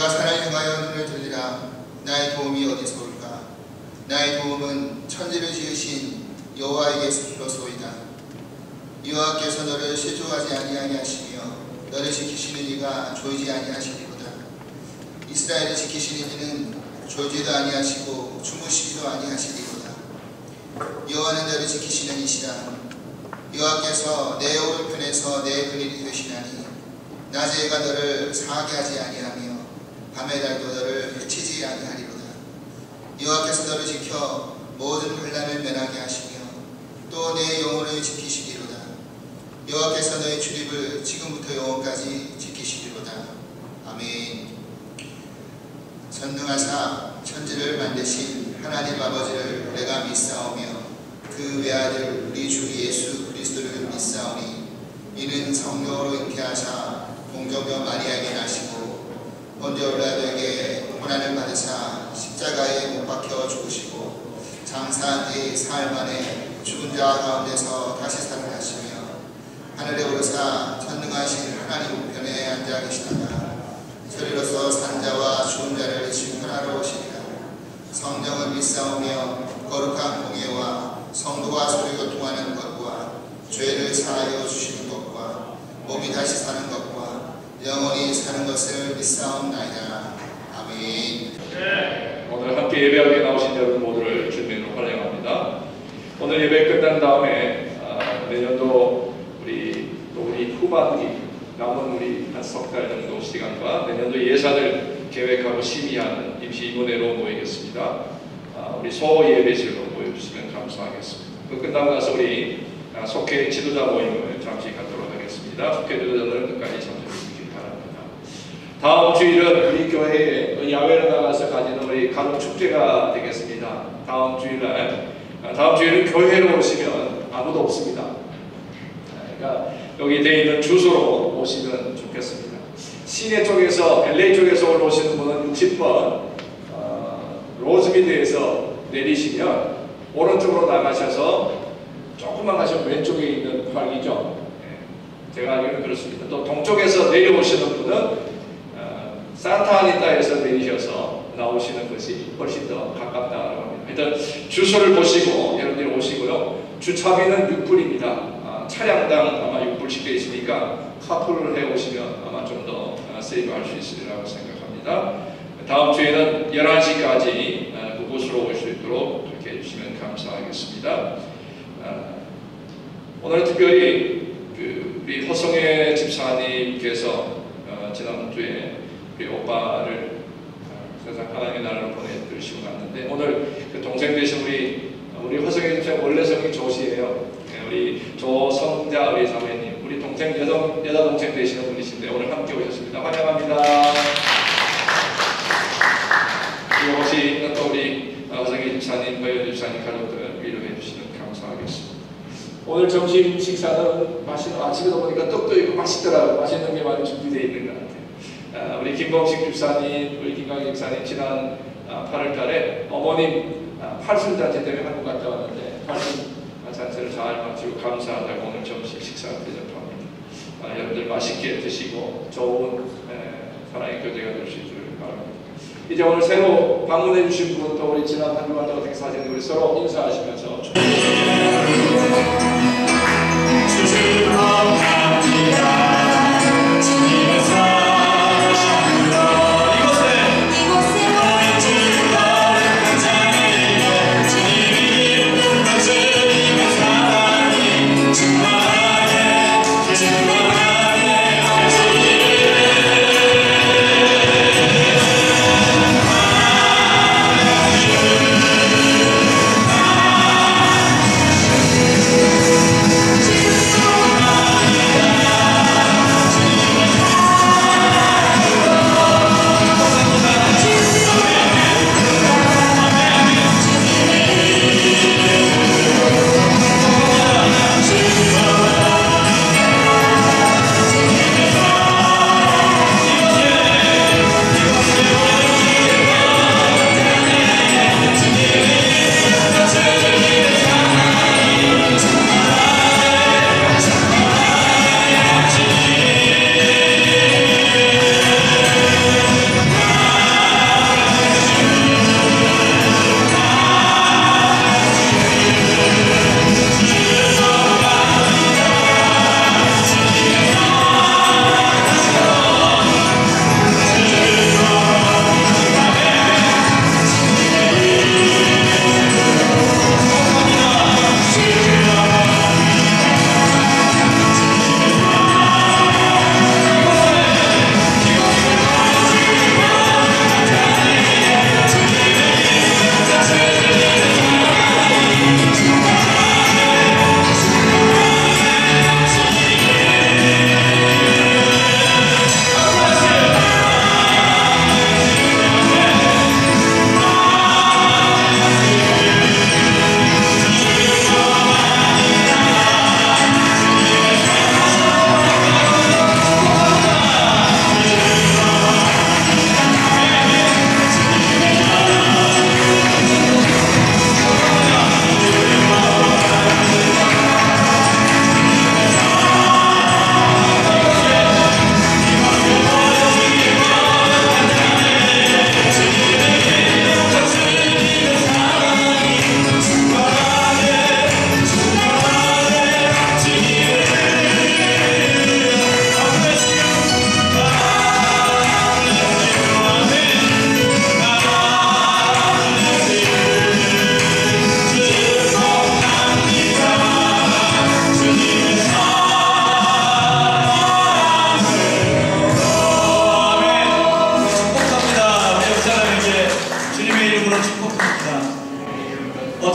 내가 산을 향하여 눈을 들리라. 나의 도움이 어디서 올까? 나의 도움은 천지를 지으신 여호와에게로소이다. 여호와께서 너를 실족하지 아니하시며 너를 지키시는 이가 졸지 아니하시리로다. 이스라엘을 지키시는 이는 졸지도 아니하시고 주무시지도 아니하시리로다. 여호와는 너를 지키시는 이시라. 여호와께서 내 오른편에서 내 근일이 되시나니 낮에가 너를 상하게 하지 아니하며 밤의 달도 너를 해치지 아니하리로다. 여호와께서 너를 지켜 모든 환난을 면하게 하시며 또 내 영혼을 지키시리로다. 여호와께서 너의 출입을 지금부터 영원까지 지키시리로다. 아멘. 전능하사 천지를 만드신 하나님 아버지를 내가 믿사오며 그 외아들 우리 주 예수 그리스도를 믿사오니 이는 성령으로 잉태하사 동정녀 마리아에게 나시고 본디오 빌라도에게 고난을 받으사 십자가에 못 박혀 죽으시고 장사한 뒤 사흘 만에 죽은 자 가운데서 다시 살아나시며 하늘에 오르사 전능하신 하나님 우편에 앉아 계시다가 저리로서 산 자와 죽은 자를 심판하러 오시리라. 성령을 믿사오며 거룩한 공예와 성도가 서로 교통하는 것과 죄를 사하여 주시는 것과 몸이 다시 사는 것과 영원히 사는 것을 믿사옵나이다. 아멘. 오늘 함께 예배하게 나오신 여러분 모두를 주님으로 환영합니다. 오늘 예배 끝난 다음에 내년도 우리 후반기 남은 우리 한 석 달 정도 시간과 내년도 예산을 계획하고 심의하는 임시위원회로 모이겠습니다. 우리 소예배실로 모여주시면 감사하겠습니다. 그 끝나고 나서 우리 속회 지도자 모임을 잠시 갖도록 하겠습니다. 속회 지도자들은 끝까지 참석해 주시기 바랍니다. 다음 주일은 우리 교회에 야외로 나가서 가지는 우리 가족 축제가 되겠습니다. 다음 주일은 교회로 오시면 아무도 없습니다. 그러니까 여기 되어 있는 주소로 오시면 좋겠습니다. 시내 쪽에서 LA 쪽에서 올라오시는 분은 60번 로즈미드에서 내리시면 오른쪽으로 나가셔서 조금만 가시면 왼쪽에 있는 파기죠. 제가 알기로는 그렇습니다. 또 동쪽에서 내려오시는 분은 산타아니타에서 내리셔서 나오시는 것이 훨씬 더 가깝다고 합니다. 일단 주소를 보시고 여러분들이 오시고요. 주차비는 6불입니다. 차량당 아마 6불씩 되어 있으니까 카풀을 해오시면 아마 좀 더 세이브할 수 있으리라고 생각합니다. 다음 주에는 11시까지 그곳으로 올 수 있도록 그렇게 해주시면 감사하겠습니다. 오늘 특별히 우리 허성애 집사님께서 지난주에 우리 오빠를 세상 하나님의 나라로 보내드리시고 갔는데 오늘 그 동생 되신 우리 허성애 집사님 원래 성이 조시예요. 우리 조성자 우리 사모님, 우리 동생 여자 동생 되시는 분이신데 오늘 함께 오셨습니다. 환영합니다. 그리고 혹시 있는 또 우리 허성애 집사님, 허연 집사님 가족들 위로해 주시면 감사하겠습니다. 오늘 점심 식사는 아침에도 보니까 떡도 있고 맛있더라고요. 맛있는 게 많이 준비되어 있는 것 같아요. 우리 김범식 집사님, 우리 김광희 집사님 지난 8월달에 어머님 팔순잔치 때문에 한국 갔다 왔는데 팔순 잔치를 잘 마치고 감사하다고 오늘 점심 식사를 대접합니다. 여러분들 맛있게 드시고 좋은 사랑의 교제가 될 수 있기를 바랍니다. 이제 오늘 새로 방문해 주신 분 또 우리 지난 한 주간 어떻게 사진 우리 서로 인사하시면서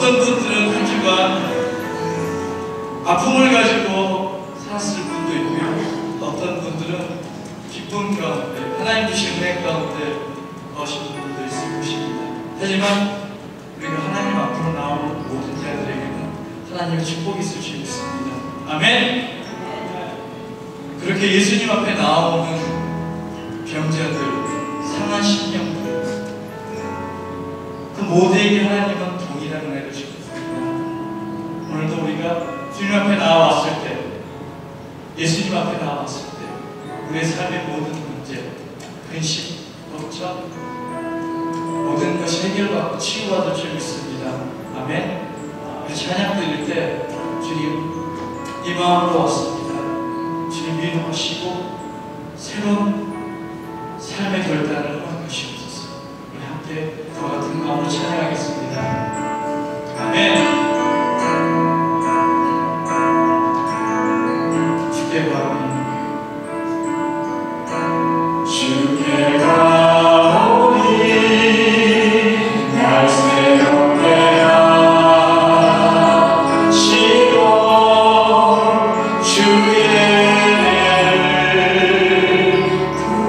어떤 분들은 한 주간 아픔을 가지고 살았을 분도 있고요. 어떤 분들은 기쁨 가운데 하나님 주신 은혜 가운데 거하신 분들도 있을 것입니다. 하지만 우리가 하나님 앞으로 나오는 모든 자들에게는 하나님의 축복이 있을 줄 믿습니다. 아멘. 그렇게 예수님 앞에 나오는 병자들, 상한 심령들, 그 모두에게 하나님은 동일한 은혜를 주셨습니다. 오늘도 우리가 주님 앞에 나왔을 때, 예수님 앞에 나왔을 때 우리의 삶의 모든 문제, 근심, 걱정, 모든 것이 해결받고 치유받을 줄 믿습니다. 아멘. 우리 찬양 드릴 때 주님 이 마음으로 왔습니다. 주님 위로하시고 새로운 삶의 결단을 허락하시옵소서. 우리 함께 그와 같은 마음으로 찬양하겠습니다. 아멘. 주께 가오니 주께 가오니 날 새롭게 하시고 주의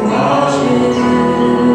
도와주고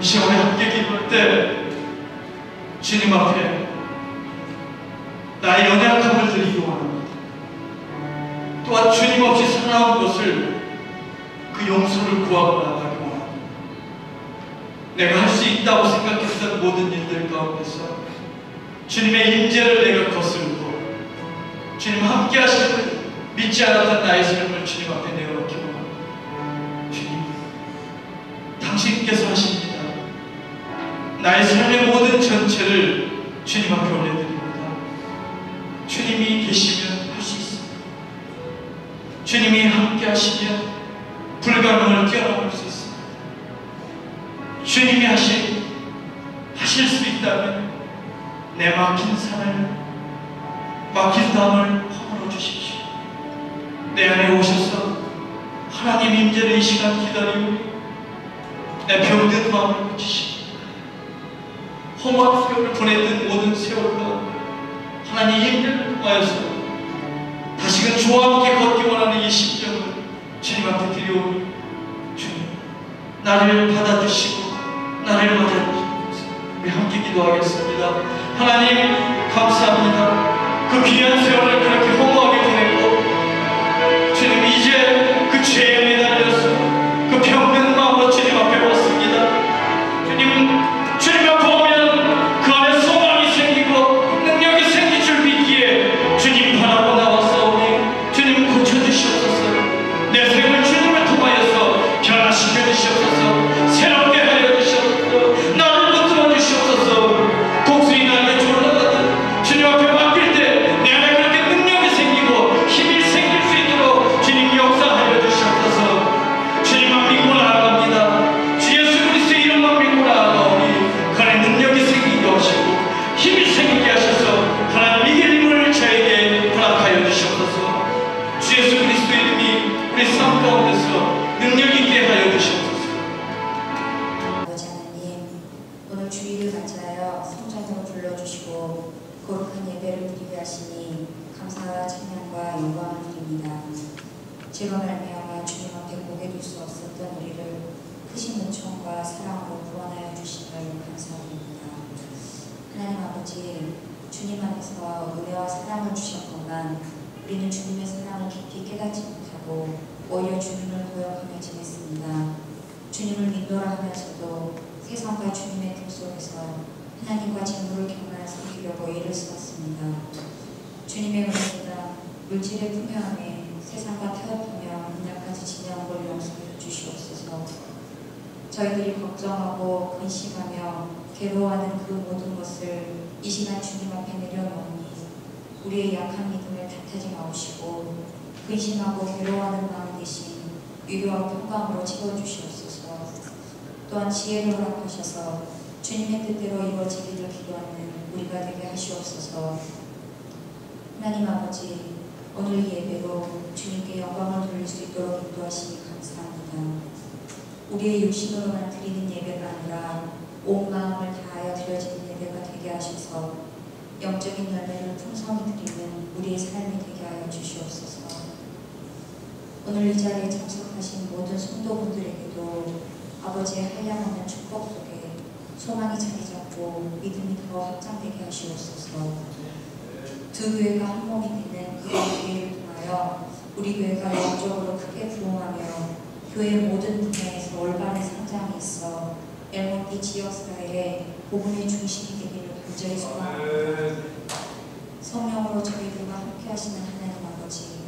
시간에 함께 기도할 때 주님 앞에 나의 연약함을 드리기 원합니다. 또한 주님 없이 살아온 것을 그 용서를 구하고 나가기 원합니다. 내가 할 수 있다고 생각했던 모든 일들 가운데서 주님의 임재를 내가 거스르고 주님 함께 하심을 믿지 않았던 나의 삶을 주님 앞에 내어놓기 원합니다. 주님, 당신께서 하십니다. 나의 삶의 모든 전체를 주님 앞에 올려드립니다. 주님이 계시면 할 수 있습니다. 주님이 함께 하시면 불가능을 뛰어넘을 수 있습니다. 주님이 하실 수 있다면 내 막힌 산을, 막힌 담을 허물어 주십시오. 내 안에 오셔서 하나님 임재를 이 시간 기다리고 내 병든 마음을 고치시고 험한 세월을 보냈던 모든 세월 가운데 하나님 임재를 통하여서 다시금 주와 함께 걷기 원하는 이 심정을 주님 앞에 드려오니 주님, 나를 받아주시고 나를 맞아주시고 우리 함께 기도하겠습니다. 하나님 감사합니다. 그 귀한 세월을 그렇게 허무하게 보냈고 주님, 이제 그 죄에 매달려서 그 병든 마음으로 주님 앞에 왔습니다. 주님 앞에 오면 그 안에 소망이 생기고 능력이 생길 줄 믿기에 주님 바라고 나왔사오니 주님 고쳐주시옵소서. 내 생을 주님을 통하여서 변화시켜 주시옵소서. 새롭게 하여 주시옵소서. 나를 붙들어 주시옵소서. 독수리 날개 졸라가듯 주님 앞에 맡길 때 내 안에 그렇게 능력이 생기고 힘이 생길 수 있도록 주님 역사하여 주시옵소서. 주님만 믿고 나아갑니다. 주 예수 그리스도의 이름만 믿고 나아가오니 그 안에 능력이 생기게 하시고 힘이 생기게 하셔서 하나님 이길 힘을 저에게 허락하여 주시옵소서. 주 예수 그리스도의 이름이 우리 삶 가운데서 능력 있게 하여 주시옵소서. 아버지 하나님, 오늘 주일을 맞이하여 성전으로 불러주시고 거룩한 예배를 드리게 하시니 감사와 찬양과 영광을 드립니다. 죄로 말미암아 주님 앞에 고개 들 수 없었던 우리를 크신 은총과 사랑으로 구원하여 주심을 감사드립니다. 하나님 아버지, 주님 안에서 은혜와 사랑을 주셨건만 우리는 주님의 사랑을 깊이 깨닫지 못하고 오히려 주님을 고역하며 지냈습니다. 주님을 믿노라 하면서도 세상과 주님의 뜻 속에서 하나님과 재물을 경하여 섬기려고 애를 쓰었습니다. 주님의 은혜보다 물질의 풍요함에 세상과 타협하며 문약까지 지내온 걸 용서해 주시옵소서. 저희들이 걱정하고 근심하며 괴로워하는 그 모든 것을 이 시간 주님 앞에 내려놓으니 우리의 약한 믿음을 탓하지 마시고 근심하고 괴로워하는 마음 대신 위로와 평강으로 채워주시옵소서. 또한 지혜를 허락하셔서 주님의 뜻대로 이루어지기를 기도하는 우리가 되게 하시옵소서. 하나님 아버지, 오늘 예배로 주님께 영광을 돌릴 수 있도록 인도하시니 감사합니다. 우리의 육신으로만 드리는 예배가 아니라 온 마음을 다하여 드려지는 예배가 되게 하셔서 영적인 열매를 풍성히 드리는 우리의 삶이 되게 하여 주시옵소서. 오늘 이 자리에 참석하신 모든 성도분들에게도 아버지의 한량없는 축복 속에 소망이 자리 잡고 믿음이 더 확장되게 하시옵소서. 두 교회가 한 몸이 되는 그 기회를 통하여 우리 교회가 영적으로 크게 부흥하며 교회 모든 분야에서 올바른 성장이 있어 엘몬티 지역사회의 복음의 중심이 되기를 간절히 소망합니다. 성령으로 저희들과 함께 하시는 하나님 아버지,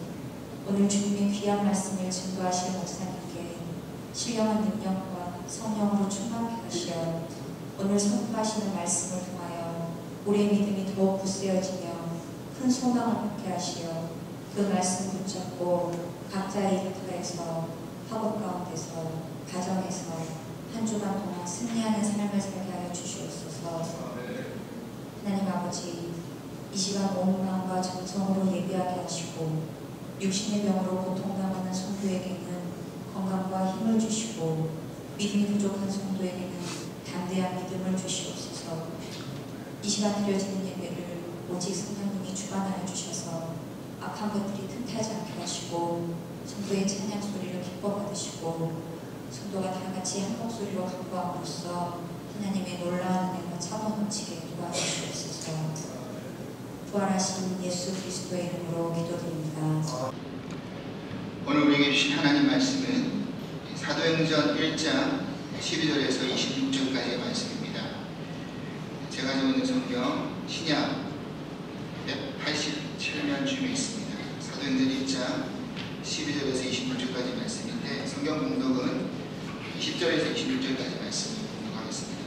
오늘 주님의 귀한 말씀을 증거하실 목사님께 신령한 능력과 성령으로 충만케 하시어 오늘 선포하시는 말씀을 통하여 우리의 믿음이 더욱 굳세어지며 큰 소망을 갖게 하시어 그 말씀 붙잡고 각자의 일터에서 학업 가운데서 가정에서 한 주간 동안 승리하는 삶을 살게 하여 주시옵소서. 하나님 아버지, 이 시간 온 마음과 정성으로 예배하게 하시고 육신의 병으로 고통당하는 성도에게는 건강과 힘을 주시고 믿음이 부족한 성도에게는 담대한 믿음을 주시옵소서. 이 시간 드려지는 예배를 오직 성령님이 주관하여 주셔서 악한 것들이 틈타지 않게 하시고 성도의 찬양 소리를 기뻐 받으시고 성도가 다 같이 한 목소리로 간구함으로써 하나님의 놀라운 은혜가 차고 넘치게 도와주시옵소서. 부활하신 예수 그리스도의 이름으로 기도드립니다. 오늘 우리에게 주신 하나님 말씀은 사도행전 1장 12절에서 26절까지의 말씀입니다. 제가 가지고 있는 성경 신약 187면쯤에 있습니다. 사도행전 1장 12절에서 26절까지 말씀인데 성경 공독은 20절에서 26절까지 말씀을 공독하겠습니다.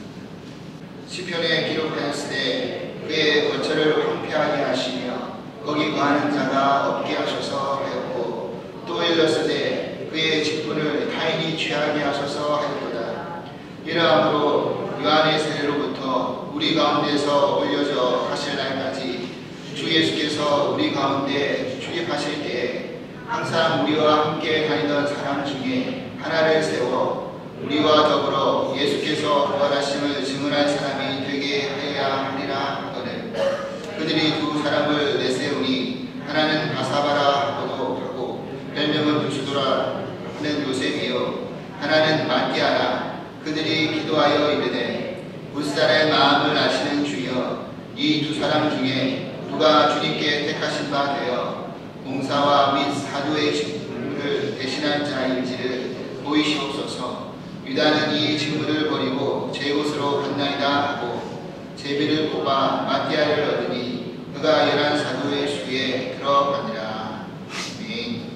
시편에 기록하였으되 그의 거처를 황폐하게 하시며 거기 거하는 자가 없게 하소서 하였고, 또 일렀으되 그의 직분을 타인이 취하게 하소서 하였도다. 이러함으로 요한의 세례로부터 우리 가운데서 올려져 하실 날까지 주 예수께서 우리 가운데 출입하실 때에 항상 우리와 함께 다니던 사람 중에 하나를 세워 우리와 더불어 예수께서 부활하심을 증언할 사람이 되게 하여야 하리라 하거늘. 그들이 두 사람을 내세우니 하나는 바사바라 하고 별명은 두수도라 하는 요셉이요 하나는 마띠아라. 그들이 기도하여 이르되 무사람의 마음을 아시는 주여, 이 두 사람 중에 누가 주님께 택하신 바 되어 봉사와 및 사도의 직분을 대신할 자인지를 보이시옵소서. 유다는 이 직분을 버리고 제 곳으로 갔나이다 하고 제비를 뽑아 마띠아를 얻으니 그가 11 사도의 수에 들어가니라. 아멘.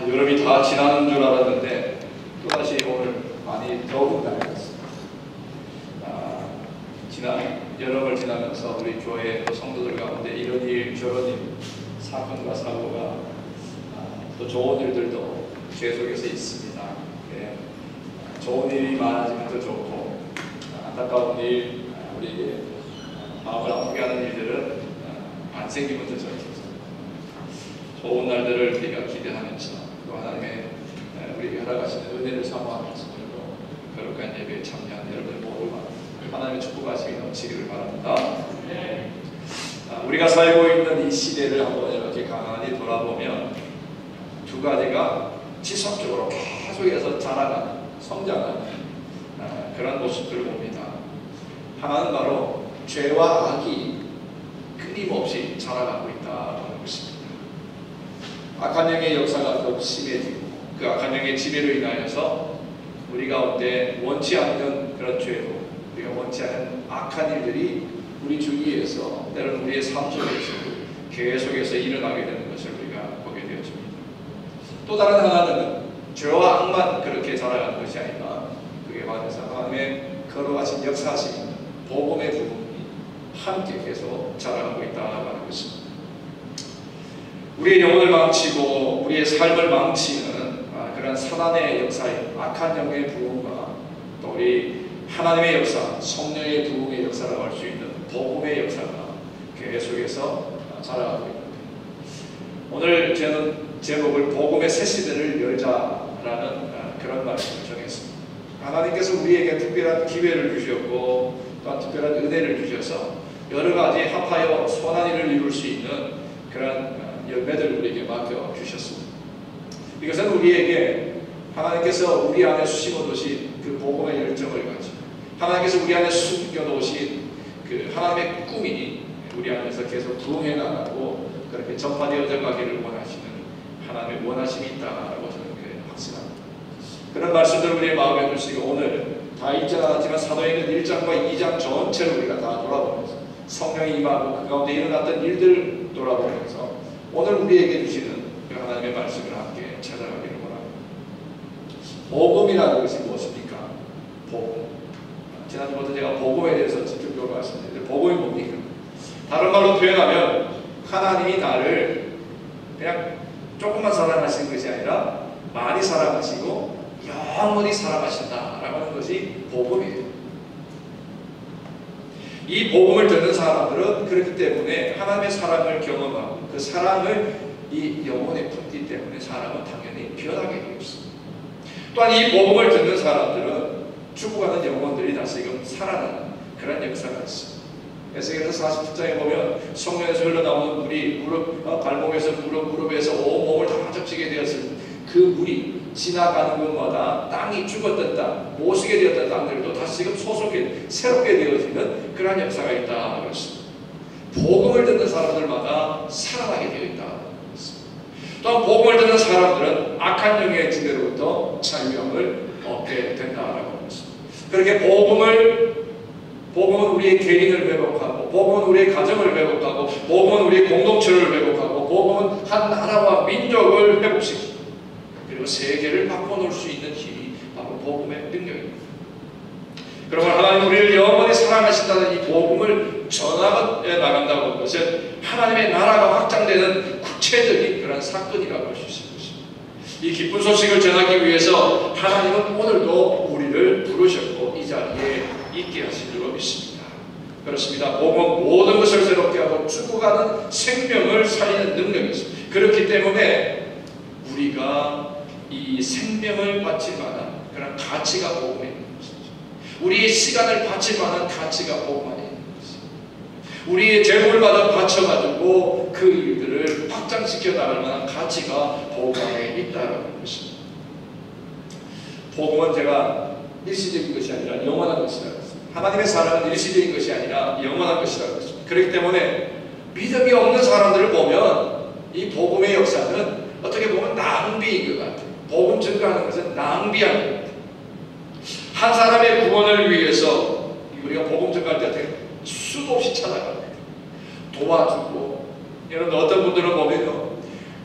여름이 다 지나는 줄 알았는데 또다시 오늘 많이 더운 날이었습니다. 지난 여름을 지나면서 우리 교회 성도들 가운데 이런 일 저런 일 사건과 사고가 또 좋은 일들도 계속해서 있습니다. 예, 좋은 일이 많아지면 더 좋고 안타까운 일, 우리에게 마음을 아프게 하는 일들은 안 생기면 더 좋겠죠. 좋은 날들을 우리가 기대하면서 또 하나님의 우리에게 허락하시는 은혜를 사모하면서 오늘도 거룩한 예배에 참여한 여러분 모두가 하나님의 축복하심이 넘치기를 바랍니다. 우리가 살고 있는 이 시대를 한번 이렇게 가만히 돌아보면 두 가지가 지속적으로 계속해서 자라가는, 성장하는 그런 모습들을 봅니다. 하나는 바로 죄와 악이 끊임없이 자라가고 있다는 것입니다. 악한 영의 역사가 더욱 심해지고 그 악한 영의 지배로 인하여서 우리 가운데 원치 않는 그런 죄도, 우리가 원치 않은 악한 일들이 우리 주위에서, 때로는 우리의 삶 속에서 계속해서 일어나게 되는 것을 우리가 보게 되어집니다. 또 다른 하나는 죄와 악만 그렇게 자라가는 것이 아니라 그에 반해서 하나님의 거룩하신 역사하신 복음의 부분이 함께 계속 자라가고 있다는 것입니다. 우리의 영혼을 망치고 우리의 삶을 망치는 그런 사단의 역사인 악한 영의 부흥과 또 우리 하나님의 역사, 성령의 부흥의 역사라고 할 수 있는 복음의 역사가 계속해서 자라가고 있습니다. 오늘 저는 제목을 복음의 새 시대를 열자라는 그런 말씀을 정했습니다. 하나님께서 우리에게 특별한 기회를 주셨고 또한 특별한 은혜를 주셔서 여러 가지 합하여 선한 일을 이룰 수 있는 그런 열매들을 우리에게 맡겨주셨습니다. 이것은 우리에게 하나님께서 우리 안에 심어두신 그 복음의 열정을 가지고 하나님께서 우리 안에 숨겨놓으신 그 하나님의 꿈이 우리 안에서 계속 부흥해 나가고 그렇게 전파되어져 가기를 원하시는 하나님의 원하심이 있다라고 저는 확신합니다. 그런 말씀들을 우리의 마음에 두시고 오늘 다 읽지 않았지만 사도행전 1장과 2장 전체를 우리가 다 돌아보면서 성령이 임하고 그 가운데 일어났던 일들 돌아보면서 오늘 우리에게 주시는 그 하나님의 말씀을 함께 찾아가기를 원합니다. 복음이라는 것이 무엇입니까? 복음. 지난주부터 제가 복음에 대해서 집중적으로 말씀드렸는데 복음이 뭡니까? 다른 말로 표현하면 하나님이 나를 그냥 조금만 사랑하시는 것이 아니라 많이 사랑하시고 영원히 사랑하신다라고 하는 것이 복음이에요. 이 복음을 듣는 사람들은 그렇기 때문에 하나님의 사랑을 경험하고 그 사랑을 이 영혼에 품기 때문에 사람은 당연히 변하게 되어 있습니다. 또한 이 복음을 듣는 사람들은 죽어가는 영혼들이 다시금 살아나는 그런 역사가 있습니다. 에스겔서 40장에 보면 성령에서 흘러나오는 물이 발목에서 무릎에서 온몸을 다 적시게 되었을 그 물이 지나가는 곳마다 땅이 죽었던 땅, 모시게 되었던 땅들도 다시금 소속해 새롭게 되어지는 그런 역사가 있다 그랬습니다. 복음을 듣는 사람들마다 살아나게 되어 있다 그랬습니다. 또한 복음을 듣는 사람들은 악한 영의 지배로부터 자유함을 얻게 된다라고 했습니다. 그렇게 복음은 우리의 개인을 회복하고, 복음은 우리의 가정을 회복하고, 복음은 우리의 공동체를 회복하고, 복음은 한 나라와 민족을 회복시키고, 그리고 세계를 바꿔놓을 수 있는 힘이 바로 복음의 능력입니다. 그러면 하나님 우리를 영원히 사랑하신다는 이 복음을 전하게 나간다고 하는 것은 하나님의 나라가 확장되는 구체적인 그런 사건이라고 할 수 있을 것입니다. 이 기쁜 소식을 전하기 위해서 하나님은 오늘도 우리를 부르셨고 이 자리에 있게 하신 줄로 믿습니다. 그렇습니다. 복음은 모든 것을 새롭게 하고 죽어가는 생명을 살리는 능력이 있습니다. 그렇기 때문에 우리가 이 생명을 바칠 만한 그런 가치가 복음에 있는 것입니다. 우리의 시간을 바칠 만한 가치가 복음 안에 있는 것입니다. 우리의 재물마다 바쳐가지고 그 일들을 확장시켜 나갈 만한 가치가 복음 안에 있다는 것입니다. 복음은 제가 일시적인 것이 아니라 영원한 것이라고 했습니다. 하나님의 사랑은 일시적인 것이 아니라 영원한 것이라고 했습니다. 그렇기 때문에 믿음이 없는 사람들을 보면 이 복음의 역사는 어떻게 보면 낭비인 것 같아요. 복음 증거하는 것은 낭비한 것 같아요. 한 사람의 구원을 위해서 우리가 복음 증거할 때 수도 없이 찾아갑니다. 도와주고, 여러분 어떤 분들은 보면요,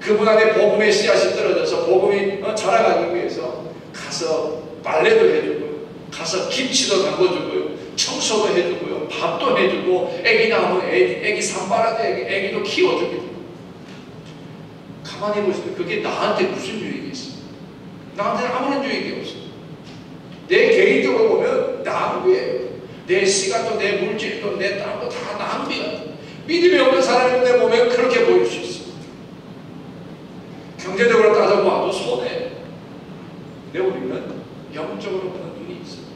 그분 안에 복음의 씨앗이 떨어져서 복음이 자라가기 위해서 가서 빨래도 해주고요, 가서 김치도 담궈주고요, 청소도 해주고요, 밥도 해주고, 애기 낳으면 애기 산발한데 애기도 키워줍니다. 가만히 보시면 그게 나한테 무슨 유익이 있어요? 나한테는 아무런 유익이 없어요. 내 개인적으로 보면 낭비예요. 내 시간도 내 물질도 내 땀도 다 낭비가. 믿음이 없는 사람의 눈에 보면 그렇게 보일 수 있어요. 경제적으로 따져봐도 손해. 영적으로 보는 눈이 있어요.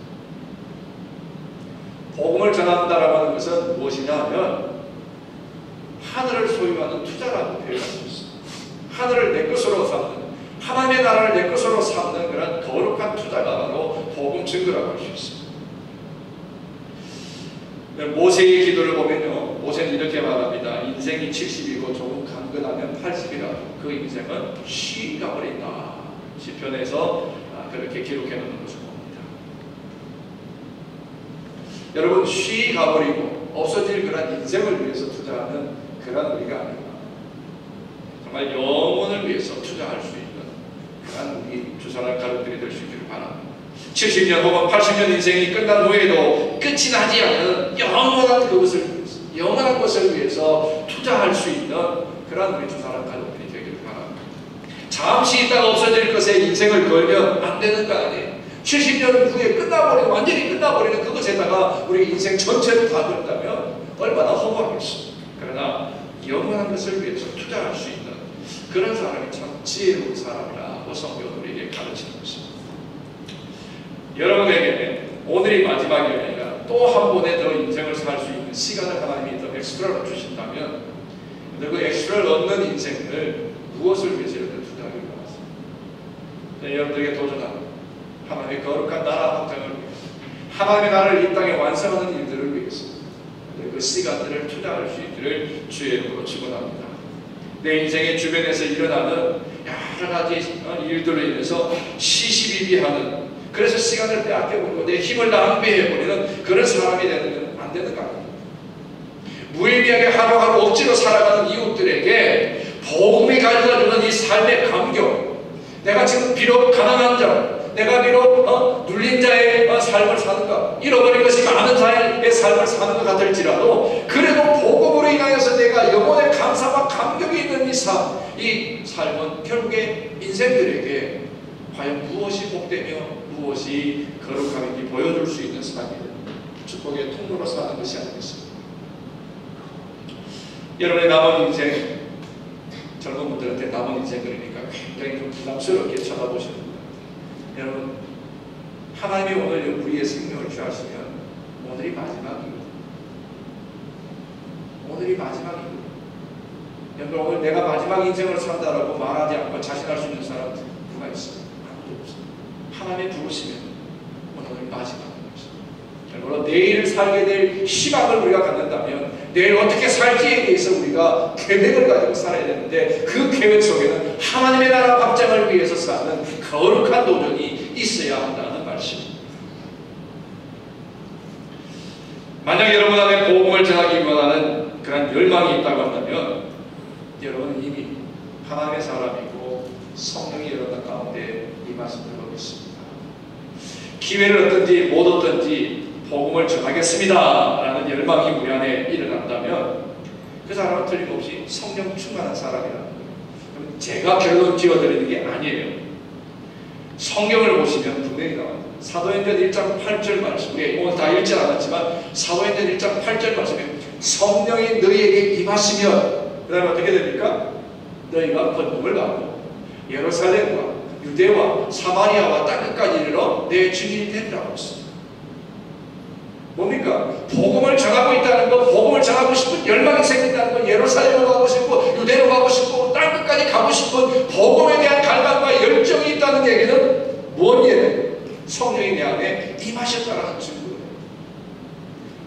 복음을 전한다라고 하는 것은 무엇이냐 하면 하늘을 소유하는 투자라고 표현할 수 있습니다. 하늘을 내 것으로 삼는, 하나님의 나라를 내 것으로 삼는 그런 거룩한 투자가 바로 복음 증거라고 할 수 있습니다. 모세의 기도를 보면요, 모세는 이렇게 말합니다. 인생이 70이고 조금 강건하면 80이라도 그 인생은 쉬 가버린다. 시편에서 그렇게 기록해 놓는 것을 봅니다. 여러분, 쉬 가버리고 없어질 그런 인생을 위해서 투자하는 그런 우리가 아니라 정말 영혼을 위해서 투자할 수 있는 그런 우리 주사랑 가족들이 될 수 있기를 바랍니다. 70년 혹은 80년 인생이 끝난 후에도 끝이 나지 않는 영원한 그것을 위해서, 영원한 것을 위해서 투자할 수 있는 그런 우리 주사랑 가족들이 되기를 바랍니다. 잠시 있다가 없어질 것에 인생을 걸면 안 되는 거 아니에요. 70년 후에 끝나버리고 완전히 끝나버리는 그것에다가 우리 인생 전체를 다 걸다면 얼마나 허무하겠습니까? 그러나 영원한 것을 위해서 투자할 수 있는 그런 사람이 참 지혜로운 사람이라고 성경은 우리에게 가르치는 것입니다. 여러분에게 오늘이 마지막이 아니라 또 한 번에 더 인생을 살 수 있는 시간을 하나님이 더 엑스트라로 주신다면 그 엑스트라를 얻는 인생을 무엇을 위해서 여러분들 투자하길 바랍니다. 여러분들에게 도전하는 하나님의 거룩한 나라 확장을 위해서, 하나님의 나라를 이 땅에 완성하는 일들을 위해서 그 시간들을 투자할 수 있기를 주의 이름으로 축원합니다. 내 인생의 주변에서 일어나는 여러 가지 일들로 인해서 시시비비하는, 그래서 시간을 빼앗겨버리고 내 힘을 낭비해버리는 그런 사람이 되면 안 되는 거 아닙니까? 무의미하게 하루하루 억지로 살아가는 이웃들에게 복음이 가져다주는 이 삶의 감격, 내가 지금 비록 가난한 자, 내가 비록 눌린 자의 삶을 사는가, 잃어버린 것이 많은 자의 삶을 사는 것 같을지라도 그래도 복음으로 인하여서 내가 영혼의 감사와 감격이 있는 이 삶은 결국에 인생들에게 과연 무엇이 복되며 무엇이 거룩함인지 보여줄 수 있는 삶이 축복의 통로로 사는 것이 아니겠습니까? 여러분의 남은 인생, 젊은 분들한테 남은 인생 그러니까 굉장히 좀 부담스럽게 쳐다보십니다. 여러분, 하나님이 오늘 우리의 생명을 취하시면 오늘이 마지막입니다. 오늘이 마지막입니다. 여러분, 오늘 내가 마지막 인생을 산다라고 말하지 않고 자신할 수 있는 사람 누가 있어요? 아무도 없어요. 하나님이 부르시면 오늘 마지막입니다. 여러분, 내일을 살게 될 희망을 우리가 갖는다면 내일 어떻게 살지에 대해서 우리가 계획을 가지고 살아야 되는데 그 계획 속에는 하나님의 나라 확장을 위해서 사는 거룩한 도전이 있어야 한다는 말씀입니다. 만약 여러분 안에 복음을 전하기 원하는 그런 열망이 있다고 한다면 여러분은 이미 하나님의 사람이고 성령이 여러분 가운데 임하심을 믿습니다. 기회를 얻든지 못 얻든지 복음을 전하겠습니다 라는 열망이 우리 안에 일어난다면 그 사람은 틀림없이 성령 충만한 사람이라는 거예요. 제가 결론 지어드리는 게 아니에요. 성경을 보시면 분명히 나와요. 사도행전 1장 8절 말씀에, 오늘 다 읽지 않았지만 사도행전 1장 8절 말씀에 성령이 너희에게 임하시면 그 다음에 어떻게 됩니까? 너희가 권능을 받고 예루살렘과 유대와 사마리아와 땅끝까지 이르러 내 주인이 되리라고 했습니다. 뭡니까? 복음을 전하고 있다는 것, 복음을 전하고 싶은 열망이 생긴다는 것, 예루살렘을 가고 싶고 유대로 가고 싶고 땅끝까지 가고 싶은 복음에 대한 갈망과 열정이 있다는 얘기는 뭔 얘기예요? 성령이 내 안에 임하셨다는 증거예요.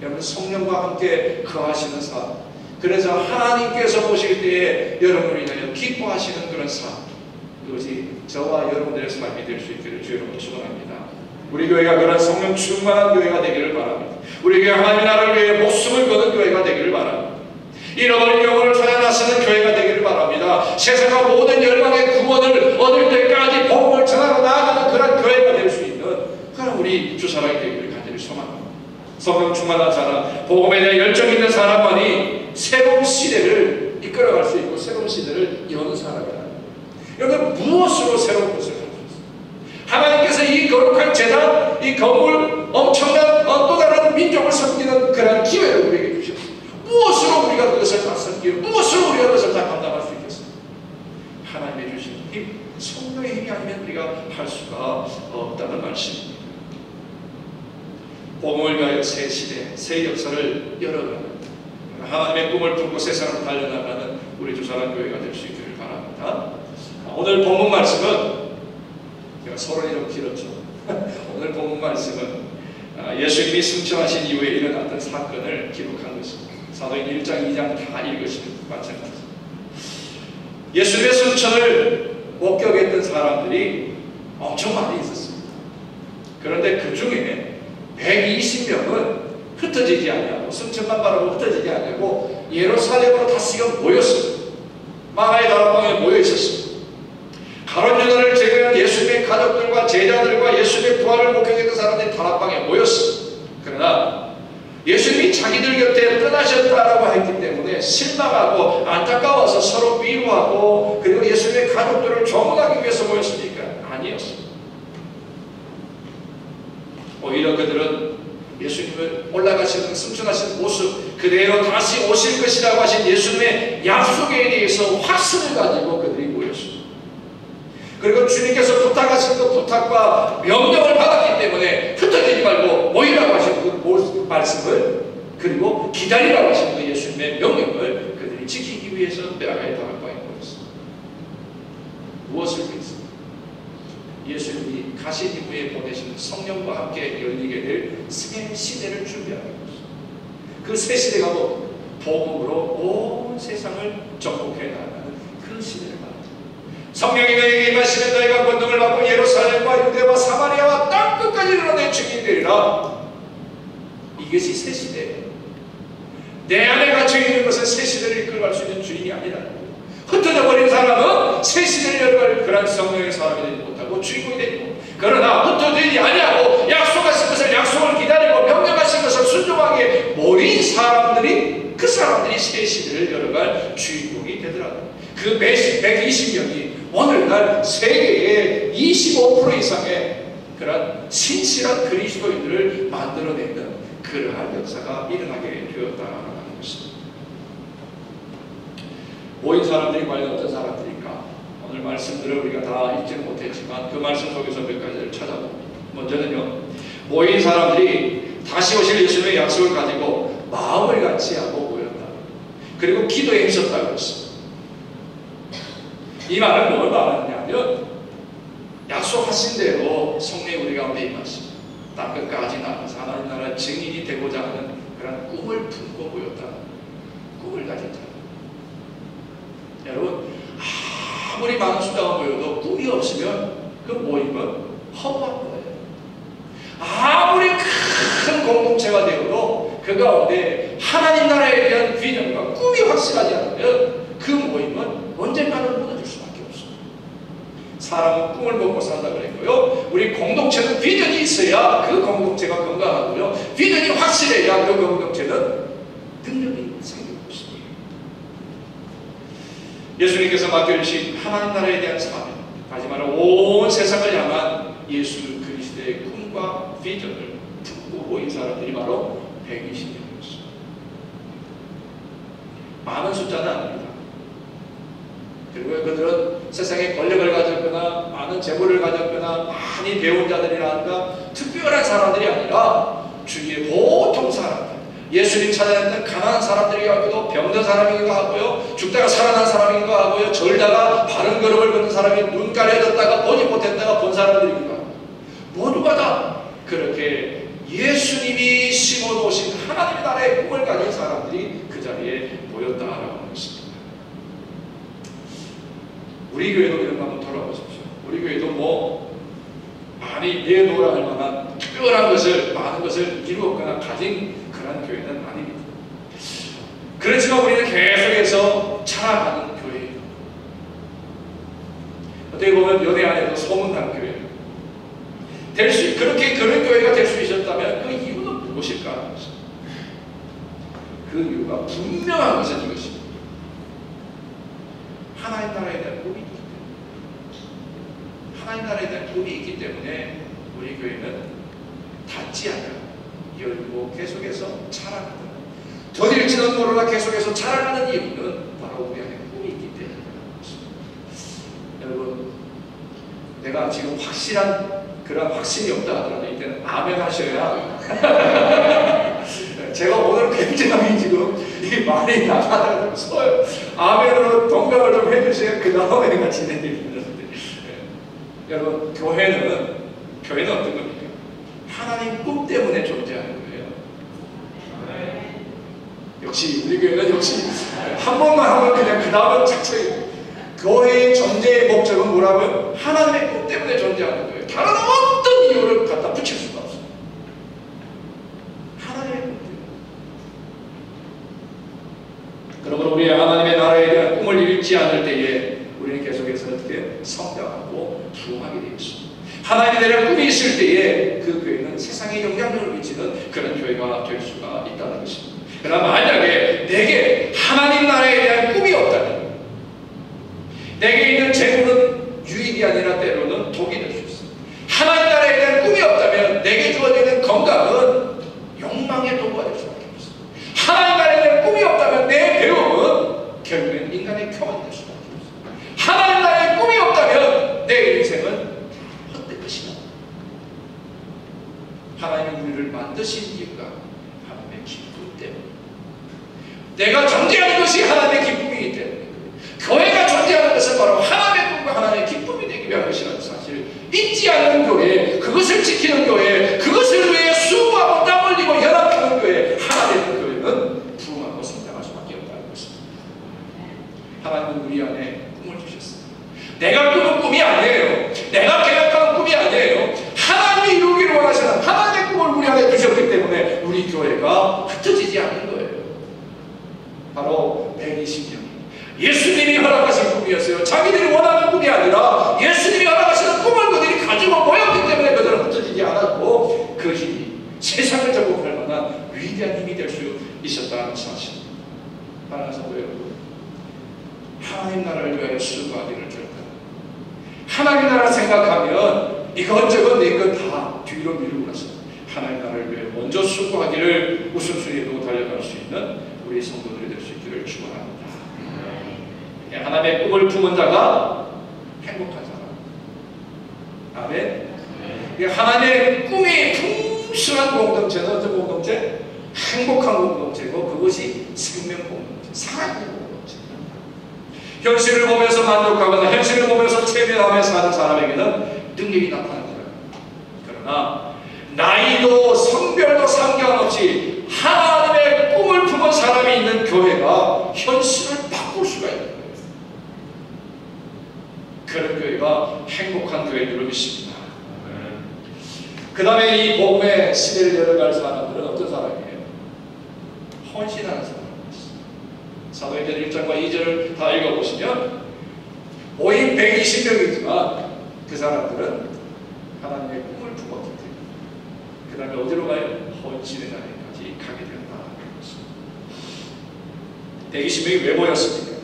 여러분, 성령과 함께 거하시는 삶, 그래서 하나님께서 보실 때에 여러분을 인하여 기뻐하시는 그런 삶, 이것이 저와 여러분들의 삶이 될 수 있기를 주여로 축원합니다. 우리 교회가 그런 성령 충만한 교회가 되기를 바랍니다. 우리 교회 하나님의 나라를 위해 목숨을 거는 교회가 되기를 바랍니다. 잃어버린 영혼을 찾아나서는 교회가 되기를 바랍니다. 세상과 모든 열방의 구원을 얻을 때까지 복음을 전하고 나아가는 그런 교회가 될 수 있는 그런 우리 주사랑이 되기를 간절히 소망합니다. 성령 충만한 사람, 복음에 대한 열정 있는 사람만이 새로운 시대를 이끌어갈 수 있고 새로운 시대를 여는 사람이다. 여러분, 무엇으로 새로운 것을 할 수 있어요? 하나님께서 이 거룩한 재단, 이 건물, 엄청난 또 다른 민족을 섬기는 그런 기회를 우리에게 주셨어요. 무엇으로 우리가 그것을 다 섬기고 무엇으로 우리가 그것을 다 감당할 수 있겠어요? 하나님의 주신 힘, 성령의 힘이 아니면 우리가 할 수가 없다는 말씀. 것입니다. 복음을 위하여 새 시대, 새 역사를 열어가는 하나님의 꿈을 품고 세상으로 달려나가는 우리 주사랑교회가 될 수 있기를 바랍니다. 오늘 본문 말씀은 제가 서론이 좀 길었죠. 오늘 본문 말씀은 예수님이 승천하신 이후에 일어났던 사건을 기록한 것입니다. 사도행 1장, 2장 다 읽으시면 마찬가지입니다. 예수님의 승천을 목격했던 사람들이 엄청 많이 있었습니다. 그런데 그 중에 120명은 흩어지지 아니하고 승천만 바라고 흩어지지 아니하고 예루살렘으로 다시금 모였습니다. 마가의 다락방에 모여 있었습니다. 가룟 유다를 제외한 예수님의 가족들과 제자들과 예수님의 부활을 목격했던 사람들이 다락방에 모였습니다. 그러나 예수님이 자기들 곁에 떠나셨다라고 했기 때문에 실망하고 안타까워서 서로 위로하고 그리고 예수님의 가족들을 조문하기 위해서 모였습니까? 아니었습니다. 오히려 그들은 예수님을 올라가시는 승천하신 모습 그대로 다시 오실 것이라고 하신 예수님의 약속에 대해서 확신을 가지고 그들이 모였습니다. 그리고 주님께서 부탁하신 그 부탁과 명령을 받았기 때문에 흩어지지 말고 모이라고 하신 그 말씀을 그리고 기다리라고 하신 그 예수님의 명령을 그들이 지키기 위해서 메가의 다락방에 모였습니다. 무엇을 위해서? 예수님이 가신 이후에 보내신 성령과 함께 열리게 될 새 시대를 준비하는 것입니다. 그 새 시대가 뭐 복음으로 온 세상을 정복해 나가는 그 시대를 말합니다. 성령이 너에게 임하시면 너희가 권능을 받고 예루살렘과 유대와 사마리아와 땅 끝까지 이르러 내 증인이 되리라. 이것이 새 시대예요. 내 안에 갇혀있는 것은 새 시대를 이끌어갈 수 있는 주인이 아니라 흩어져 버린 사람은 새 시대를 열어갈 그런 성령의 사람이 되지 못하고 주인공이 되고, 그러나 흩어지지 아니하고 약속하신 것을 약속을 기다리고 명령하신 것을 순종하게 모인 사람들이 그 사람들이 새 시대를 열어갈 주인공이 되더라고요. 그 120명이 오늘날 세계의 25% 이상의 그런 신실한 그리스도인들을 만들어내는 그러한 역사가 일어나게 되었다는 것입니다. 모인 사람들이 과연 어떤 사람들일까? 오늘 말씀들을 우리가 다 읽지는 못했지만 그 말씀 속에서 몇 가지를 찾아봅니다. 먼저는요, 모인 사람들이 다시 오실 예수님의 약속을 가지고 마음을 같이 하고 모였다. 그리고 기도에 힘썼다고 했습니다. 이 말은 뭘 말하느냐면 약속하신 대로 성령이 우리 가운데 임하시고 땅 끝까지 나가서 하나님 나라의 증인이 되고자 하는 그런 꿈을 품고 모였다. 꿈을 가진 자. 여러분, 아무리 많은 숫자가 모여도 꿈이 없으면 그 모임은 허무한 거예요. 아무리 큰 공동체가 되어도 그 가운데 하나님 나라에 대한 비전과 꿈이 확실하지 않으면 그 모임은 언젠가는 무너질 수밖에 없습니다. 사람은 꿈을 먹고 산다 그랬고요. 우리 공동체는 비전이 있어야 그 공동체가 건강하고요. 비전이 확실해야 그 공동체는 능력이 생기는 것입니다. 예수님께서 맡겨주신 하나님 나라에 대한 사명, 마지막으로 온 세상을 향한 예수 그리스도의 꿈과 비전을 품고 모인 사람들이 바로 120명이었습니다. 많은 숫자는 아닙니다. 그리고 그들은 세상에 권력을 가졌거나 많은 재물을 가졌거나 많이 배운 자들이라든가 특별한 사람들이 아니라 주위의 보통 사람들, 예수님 찾아냈던 가난한 사람들이기도 하고 병든 사람이기도 하고요, 죽다가 살아난 사람이기도 하고요, 절다가 바른 걸음을 걷는 사람이 눈 가려졌다가 보지 못했다가 본 사람들이기도 하고, 모두가 다 그렇게 예수님이 심어놓으신 하나님의 나라의 꿈을 가진 사람들이 그 자리에 모였다라고 하는 것입니다. 우리 교회도 이런 거 한번 돌아보십시오. 우리 교회도 뭐 많이 내놓으라 할 만한 특별한 것을, 많은 것을 이루었거나 가진 그런 교회는 아닙니다. 그렇지만 우리는 계속해서 자라가는 교회예요. 어떻게 보면 연애 안에도 소문난 교회. 그렇게 그런 교회가 될 수 있었다면 그 이유는 무엇일까 하는 것입니다. 그 이유가 분명한 것은 이것입니다. 하나님 나라에 대한 꿈이 있기 때문에, 하나님 나라에 대한 꿈이 있기 때문에 우리 교회는 닫지 않아 열고 계속해서 자라가는, 더딜지는 모르나 계속해서 자라가는 이유는 바로 우리 안에 꿈이 있기 때문이라는 것입니다. 여러분, 내가 지금 확실한 그런 확신이 없다 하더라도 이때는 아멘 하셔야 제가 오늘 굉장히 지금 이 말이 나가다가 서요. 아멘으로 동감을 좀 해주세요. 그 다음에 내가 진행드리는데 여러분 교회는 어떤 겁니까? 하나님 꿈 때문에 존재하는 거예요. 역시 우리 교회는 역시 한 번만 하면 그냥 그 다음은 착착. 교회의 존재의 목적은 뭐라고요? 하나님의 꿈 때문에 존재하는 거예요. 다른 어떤 이유를 갖다 붙일 수가 없어요. 하나님의 꿈 때문에. 그러므로 우리 하나님의 나라에 대한 꿈을 잃지 않을 때에 우리는 계속해서 어떻게 성장하고 부흥하게 되어 있습니다. 하나님에 대한 꿈이 있을 때에 그 교회는 세상에 영향력을 미치는 그런 교회가 될 수가 있다는 것입니다. 그러나 만약에 내게 하나님 나라에 대한 꿈이 없다면 내게 있는 재물은 유익이 아니라 때로는 독이 될 수 있습니다. 하나님 나라에 대한 꿈이 없다면 내게 주어지는 건강은 욕망의 도구가 될 수밖에 없습니다. 하나님 나라에 대한 꿈이 없다면 내 배움은 결국엔 인간의 교만이 될 수밖에 없습니다. 하나님 나라에 꿈이 없다면 내 인생은 헛될 것이다. 하나님이 우리를 만드신 이유가 하나님의 기쁨 때문에, 내가 존재하는 것이 하나님의 기쁨이기 때문에, 교회가 존재하는 것은 바로 하나님의 꿈과 하나님의 기쁨이 되기 위한 것이라는 사실을 잊지 않는 교회, 그것을 지키는 교회, 그것을 위해 수고하고 땀 흘리고 연합하는 교회, 하나 되는 교회는 부흥하고 성장할 수밖에 없다는 것입니다. 하나님은 우리 안에 꿈을 주셨습니다. 내가 꾸는 꿈이 아니에요. 내가 계획하는 꿈이 아니에요. 하나님이 이루기를 원하시는 하나님의 꿈을 우리 안에 주셨기 때문에 우리 교회가 흩어지지 않는 거예요. 바로 120년 예수님이 허락하신 꿈이었어요. 자기들이 원하는 꿈이 아니라 예수님이 허락하시는 꿈을 그들이 가지고 모였기 때문에 그들은 흩어지지 않았고 그 힘이 세상을 정복할 만한 위대한 힘이 될 수 있었다는 사실입니다. 사랑하는 성도 여러분, 하나님 나라를 위하여 수고하기를 절대 하나님 나라 생각하면 이것저것 내 것 다 뒤로 미루고 나서 하나님 나라를 위해 먼저 수고하기를 우선순위로 달려갈 수 있는 우리 성도들이 될 수 있기를 축원합니다. 하나님의 꿈을 품은 자가 행복한 사람. 아멘. 하나님의 꿈이 풍성한 공동체는 어떤 공동체? 행복한 공동체고 그것이 생명 공동체, 살아있는 공동체. 현실을 보면서 만족하거나 현실을 보면서 체면하며 사는 사람에게는 능력이 나타나는 거예요. 그러나 나이도 성별도 상관없이 하나님의 꿈을 품은 사람이 있는 교회가 현실을 바꿀 수가 있는 거예요. 그런 교회가 행복한 교회인 줄 믿습니다. 그 다음에 이 복음의 시대를 열어갈 사람들은 어떤 사람이에요? 헌신하는 사람입니다. 사도행전 1장과 2절을 다 읽어보시면 모임 120명이지만 그 사람들은 하나님의 꿈을 품었기 때문에 그 다음에 어디로 가요? 헌신의 자리까지 가게 된다는 것입니다. 120명이 왜 모였습니까?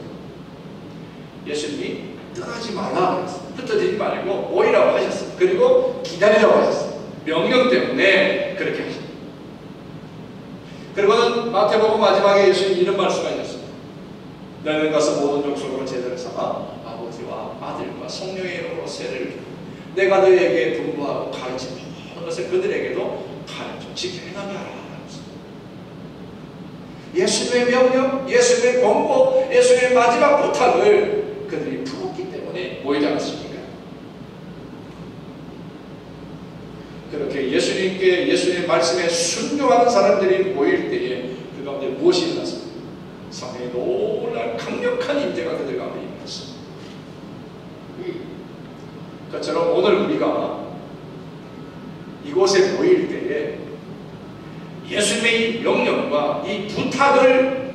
예수님이 떠나지 말라, 흩어지지 말고 모이라고 하셨어요. 그리고 기다리라고 하셨어요. 명령 때문에 그렇게 하셨어요. 그리고는 마태복음 마지막에 예수님이 이런 말씀하셨습니다. 너는 가서 모든 족속으로 제자를 삼아 아버지와 아들과 성령의 이름으로 세례를 주고 내가 너희에게 분부하고 가르친 모든 것을 그들에게도 가르쳐 지켜 행하게 하라. 예수님의 명령, 예수님의 권고, 예수님의 마지막 부탁을 그들이 품었기 때문에 모이지 않았습니까? 그렇게 예수님의 말씀에 순종하는 사람들이 모일 때에 그 가운데 무엇이 일어났습니까? 성령의 놀라운 강력한 임재가 그들 가운데 임했습니다. 그처럼 오늘 우리가 이곳에 모일 때에 예수님의 이 명령과 이 부탁을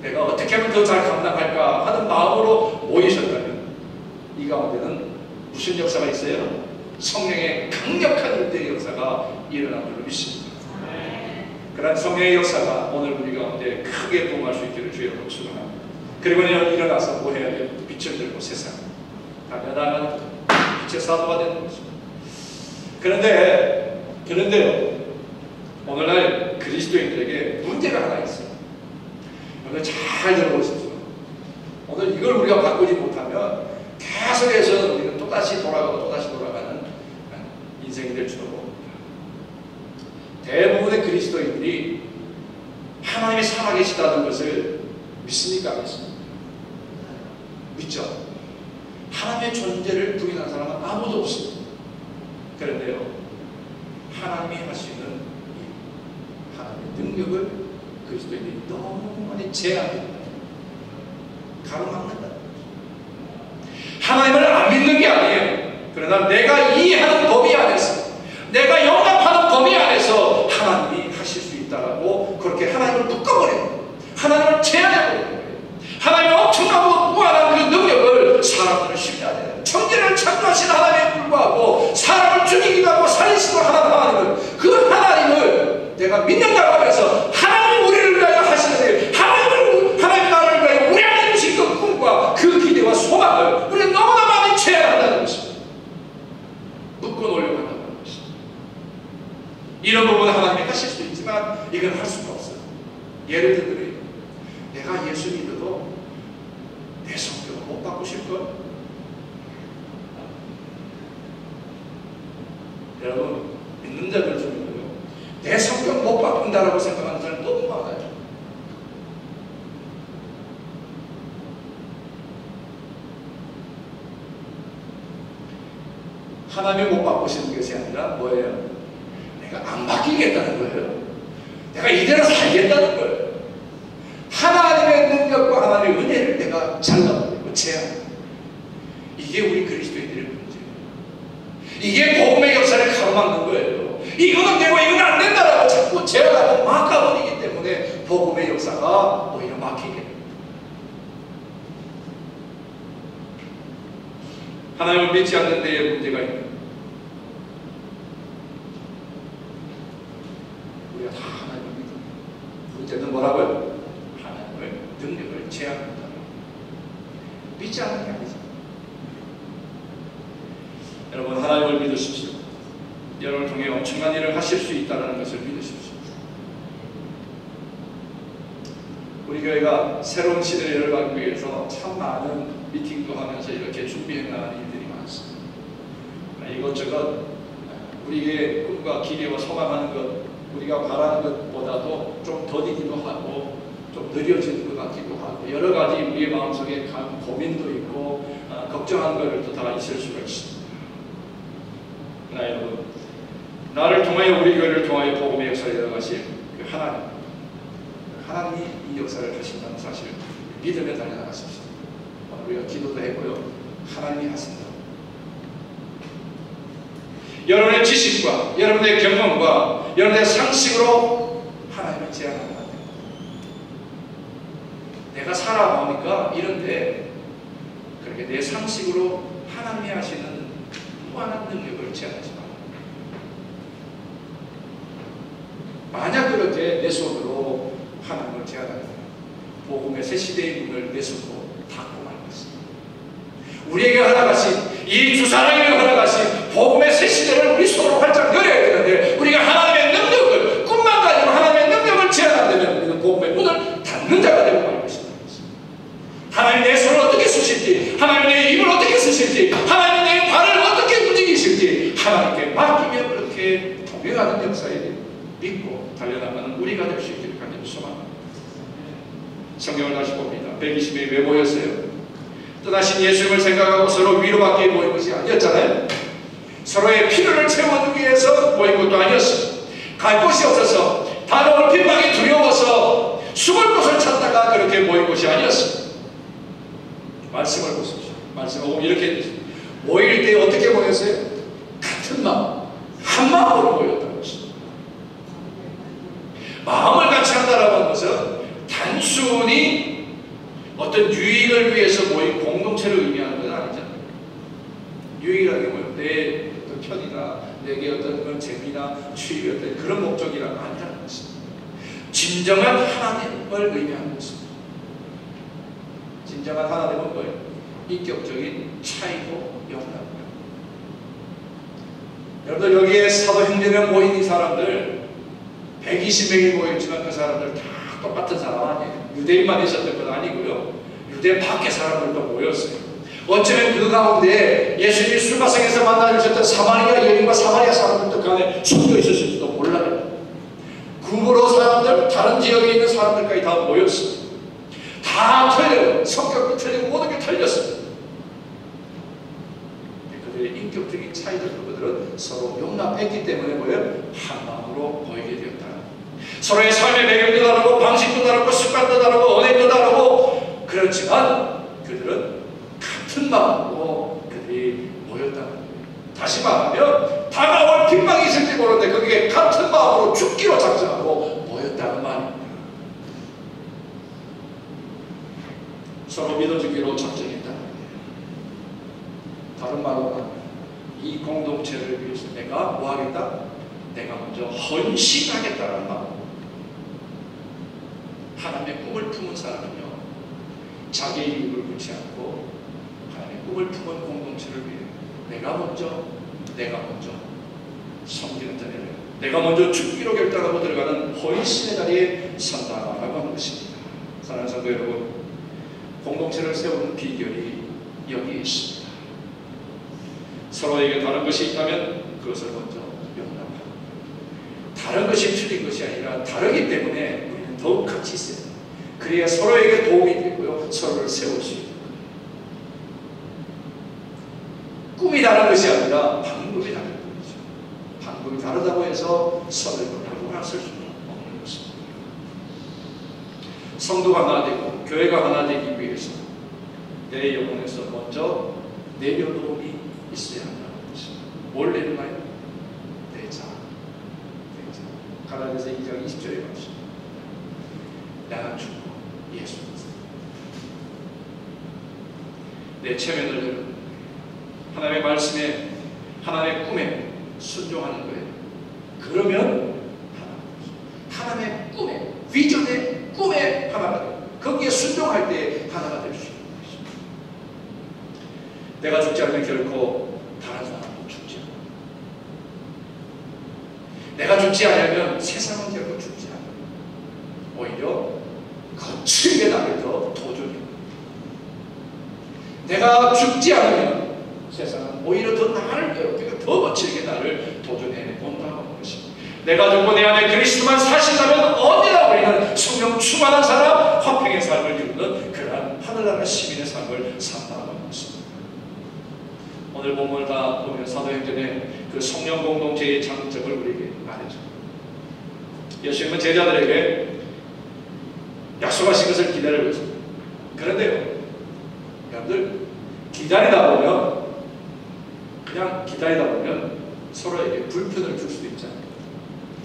내가 어떻게 하면 더 잘 감당할까 하는 마음으로 모이셨다면 이 가운데는 무슨 역사가 있어요? 성령의 강력한 임재의 역사가 일어난 줄로 믿습니다. 그런 성령의 역사가 오늘 우리 가운데 크게 부응할 수 있기를 주의 이름으로 축원합니다. 그리고 일어나서 뭐 해야 돼요? 빛을 들고 세상 당연한 빛의 사도가 되는 것입니다. 그런데요, 오늘날 그리스도인들에게 문제가 하나 있어요. 오늘 잘 들어보십시오. 오늘 이걸 우리가 바꾸지 못하면 계속해서 우리는 또다시 돌아가고 또다시 돌아가는 인생이 대부분의 그리스도인들이 하나님이 살아계시다는 것을 믿습니까? 안 믿습니까? 믿죠? 하나님의 존재를 부인하는 사람은 아무도 없습니다. 그런데요, 하나님이 하시는 이 하나님의 능력을 그리스도인들이 너무 많이 제한합니다. 가로막는다. 하나님을 안 믿는 게 아니에요. 그러나 내가 이해하는 범위 안에서, 내가 용납하는 범위 안에서 하나님이 하실 수 있다라고 그렇게 하나님을 묶어버리는 거예요. 하나님을 제한해버리는 거예요. 하나님의 엄청나고 무한한 그 능력을 사람들은 신뢰하는, 천지를 창조하신 하나님에 불구하고 사람을 죽이기도 하고 살리시기도 하는 하나님을, 그 하나님을 내가 믿는다고 하면서 하나님이 우리를 위하여 하시는 일, 하나님이 나를 위하여 우리 안에 주신 그 꿈과 그 기대와 소망을 우리는 너무나 많이 제한한다는 것입니다. 묶어놓으려고 한다는 것입니다. 이런 부분은 하나님이 하실 수 있지만 이건 할 수가 없어요. 예를 들면 내가 예수 믿어도 내 성격을 못 바꾸실걸? 여러분, 믿는 자들 중에도요, 내 성격 못 바꾼다라고 생각하는 사람 너무 많아요. 하나님이 못 바꾸시는 것이 아니라 뭐예요? 내가 안 바뀌겠다는 거예요. 내가 이대로 살겠다는 거예요. 하나님의 능력과 하나님의 은혜를 내가 잘라버리고 제한합니다. 이게 우리 그리스도인들의 문제예요. 이게 복음의 역사를 가로막는 거예요. 이거는 되고 이건 안 된다라고 자꾸 제한하고 막아버리기 때문에 복음의 역사가 오히려 막히게 됩니다. 하나님을 믿지 않는 데에 문제가 있는 거예요. 우리가 다 하나님을 믿는 문제는 뭐라고요? 능력을 제한한다. 믿지 않는 게 아니죠. 여러분, 하나님을 믿으십시오. 여러분을 통해 엄청난 일을 하실 수 있다는 것을 믿으십시오. 우리 교회가 새로운 시대를 열어가기 위해서 참 많은 미팅도 하면서 이렇게 준비해 나가는 일들이 많습니다. 이것저것 우리의 꿈과 기대와 소망하는 것, 우리가 바라는 것보다도 좀 더디기도 하고 좀 느려지는 것 같기도 하고 여러 가지 우리의 마음속에 고민도 있고 걱정하는 것들도 다 있을 수가 있습니다. 그러나 여러분, 나를 통하여 우리 교회를 통하여 복음의 역사를 이뤄가실 그 하나님이 이 역사를 하신다는 사실을 믿으며 달려나가십시오. 우리가 기도도 했고요, 하나님이 하신다. 여러분의 지식과 여러분의 경험과 여러분의 상식으로 하나님을 제한하는 것 같아요. 내가 살아보니까 이런데 그렇게 내 상식으로 하나님이 하시는 무한한 능력을 제한하지 마라. 만약 그렇게 내 손으로 하나님을 제한하면 복음의 새 시대의 문을 내 손으로 닫고 말 것입니다. 우리에게 허락하신, 이 두 사람에게 허락하신 복음의 새 시대를 우리 손으로 활짝 열어야 되는데 우리가 하나님의 능력을, 꿈만 가지고 하나님의 능력을 제한한다면 우리는 복음의 문을 닫는 자가 되고 말 것입니다. 하나님 내 손을 어떻게 쓰실지, 하나님 내 입을 어떻게 쓰실지, 하나님 내 발을 어떻게 움직이실지 하나님께 맡기며 그렇게 통행하는 역사에 믿고 달려나가는 우리가 될 수 있기를 간절히 소망합니다. 성경을 다시 봅니다. 120명이 왜 모였어요? 떠나신 예수님을 생각하고 서로 위로받기 모인 것이 아니었잖아요. 서로의 필요를 채워주기 위해서 모인 것도 아니었어요. 갈 곳이 없어서 다가올 핍박이 두려워서 숨을 곳을 찾다가 그렇게 모인 것이 아니었어요. 말씀을 보십시오. 말씀을 보면 이렇게 되십니다. 모일 때 어떻게 모였어요? 같은 마음, 한 마음으로 모였다는 것입니다. 마음을 같이 한다라고 하는 것은 단순히 어떤 유익을 위해서 모인 공동체를 의미하는 건 아니잖아요. 유익이라는 게 뭐예요? 내 어떤 편이나 내게 어떤 그런 재미나 추익이 어떤 그런 목적이란 아니라는 것입니다. 진정한 하나님을 의미하는 것입니다. 진정한 하나님은 뭐예요? 인격적인 차이고 영납입니다. 여러분들 여기에 사도행전에 모인 이 사람들 120명이 모였지만 그 사람들 다 똑같은 사람 아니에요. 유대인만 있었던 건 아니고요. 유대 밖의 사람들도 모였어요. 어쩌면 그 가운데 예수님이 술가성에서 만나주셨던 사마리아 여인과 사마리아 사람들도 그 안에 숨겨 있었을지도 몰라요. 구부로 사람들, 다른 지역에 있는 사람들까지 다 모였습니다. 다 틀려요. 성격도 틀리고 모든 게 틀렸습니다. 그들의 인격적인 차이들, 그들은 서로 용납했기 때문에 뭐예요? 한 마음으로 보이게 되었다. 서로의 삶의 배경도 다르고 방식도 다르고 습관도 다르고 언행도 다르고, 그렇지만 그들은 같은 마음으로 그들이 모였다는 거예요. 다시 말하면 다가올 빅망이 있을지 모르는데 그게 같은 마음으로 죽기로 작정하고 모였다는 말입니다. 서로 믿어주기로 작정했다는 거예요. 다른 말로는 이 공동체를 위해서 내가 뭐 하겠다? 내가 먼저 헌신하겠다는 마음. 하나님의 꿈을 품은 사람은요, 자기의 이익을 묻지 않고 하나님의 꿈을 품은 공동체를 위해 내가 먼저 섬기는 자리를, 내가 먼저 죽기로 결단하고 들어가는 헌신의 자리에 선다라고 하는 것입니다. 사랑하는 성도 여러분, 공동체를 세우는 비결이 여기에 있습니다. 서로에게 다른 것이 있다면 그것을 먼저 용납하고, 다른 것이 틀린 것이 아니라 다르기 때문에 우리는 더욱 같이 있어야 돼요. 그래야 서로에게 도움이 되고요, 서로를 세울 수 있는 거예요. 꿈이 다른 것이 아니라 방법이 다른 거죠. 방법이 다르다고 해서 선을 하고 갔을 수는 없는 것입니다. 성도가 하나 되고 교회가 하나 되기 위해서 내 영혼에서 먼저 내려놓음이 있어야 한다는 것입니다. 뭘 내려놔요? 내 자. 갈라디아서 2장 20절에 말씀입니다. 나는 죽고 예수 내 체면을 내려놓는, 하나님의 말씀에, 하나님의 꿈에 순종하는 거예요. 그러면 하나님의 꿈에, 비전의 꿈에 하나가 돼요. 거기에 순종할 때 하나가 될 수 있는 것입니다. 내가 죽지 않으면 결코 다른 사람도 죽지 않아요. 내가 죽지 않으면 세상은 결코 죽지 않아요. 오히려 거칠게 나를 더 도전해요. 내가 죽지 않으면 세상은 오히려 더 나를 괴롭히고 더 거칠게 나를 도전해 본다는 것입니다. 내가 죽고 내 안에 그리스도만 사신다면 언제나 우리는 성령 충만한 사람, 화평의 삶을 이루는 그러한 하늘나라 시민의 삶을 산다는 것입니다. 오늘 본문을 다 보면 사도행전의 그 성령 공동체의 장점을 우리에게 말해줍니다. 예수님은 제자들에게 약속하신 것을 기다리고 있습니다. 그런데요, 여러분들, 그냥 기다리다 보면 서로에게 불편을 줄 수도 있잖아요.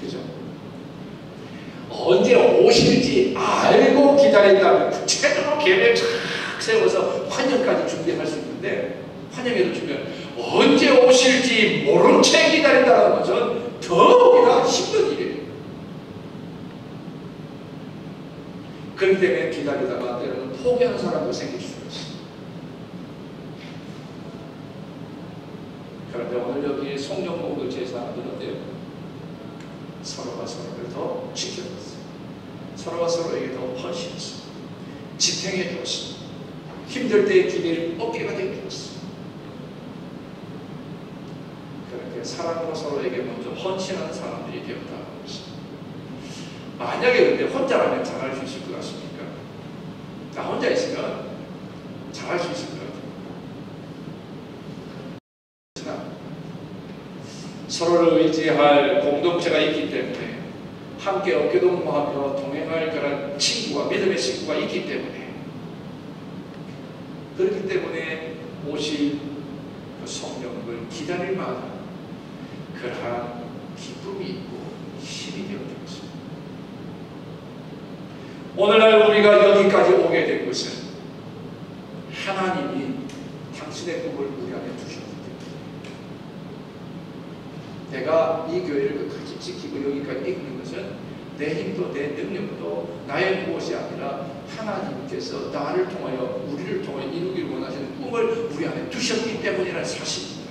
그죠? 언제 오실지 알고 기다린다면 구체적으로 계획을 쫙 세워서 환영까지 준비할 수 있는데, 환영해도 주면 언제 오실지 모른 채 기다린다는 것은 더욱이나 힘든 일이에요. 그렇기 때문에 기다리다가 때로는 포기하는 사람도 생길 수 있어요. 그런데 오늘 여기 성령 공동체의 사람들은 어때요? 서로가 서로를 더 지켜줬어요. 서로가 서로에게 더 헌신했어요. 지탱해 주었어요. 힘들 때의 기대를 어깨가 되어주었어요. 그렇게 사랑으로 서로에게 먼저 헌신하는 사람들이 되었다는 것입니다. 만약에 근데 혼자라면 잘할 수 있을 것 같습니까? 나 혼자 있으면 잘할 수 있을 것 같아요. 서로를 의지할 공동체가 있기 때문에, 함께 어깨동무하며 동행할 그런 친구가, 믿음의 친구가 있기 때문에, 그렇기 때문에 오실 그 성령을 기다릴 만한 그러한 기쁨이 있고 힘이 되었던 것입니다. 오늘날 우리가 여기까지 오게 된 것은 하나님이 당신의 꿈을 우리 안에 두셨기 때문에, 내가 이 교회를 끝까지 지키고 여기까지 이끄는 것은 내 힘도 내 능력도 나의 무엇이 아니라 하나님께서 나를 통하여, 우리를 통하여 이루기를 원하시는 꿈을 우리 안에 두셨기 때문이라는 사실입니다.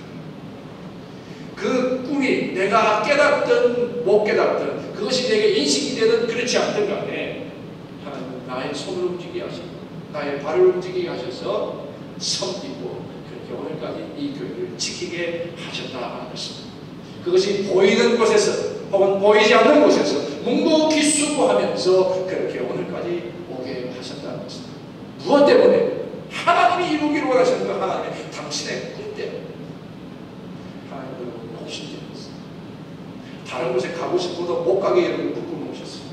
그 꿈이 내가 깨닫든 못 깨닫든, 그것이 내게 인식이 되든 그렇지 않든 간에 하나님은 나의 손을 움직이게 하시고 나의 발을 움직이게 하셔서 섬기고, 그렇게 오늘까지 이 교회를 지키게 하셨다는 것입니다. 그것이 보이는 곳에서 혹은 보이지 않는 곳에서 묵묵히 수고하면서 그렇게 오늘까지 오게 하셨다는 것입니다. 무엇 때문에? 하나님이 이루기를 원하시는 그 하나님의 당신의 꿈 때문에. 하나님은 욕심 때문이었어요. 다른 곳에 가고 싶어도 못 가게 여러분을 묶어 놓으셨어요.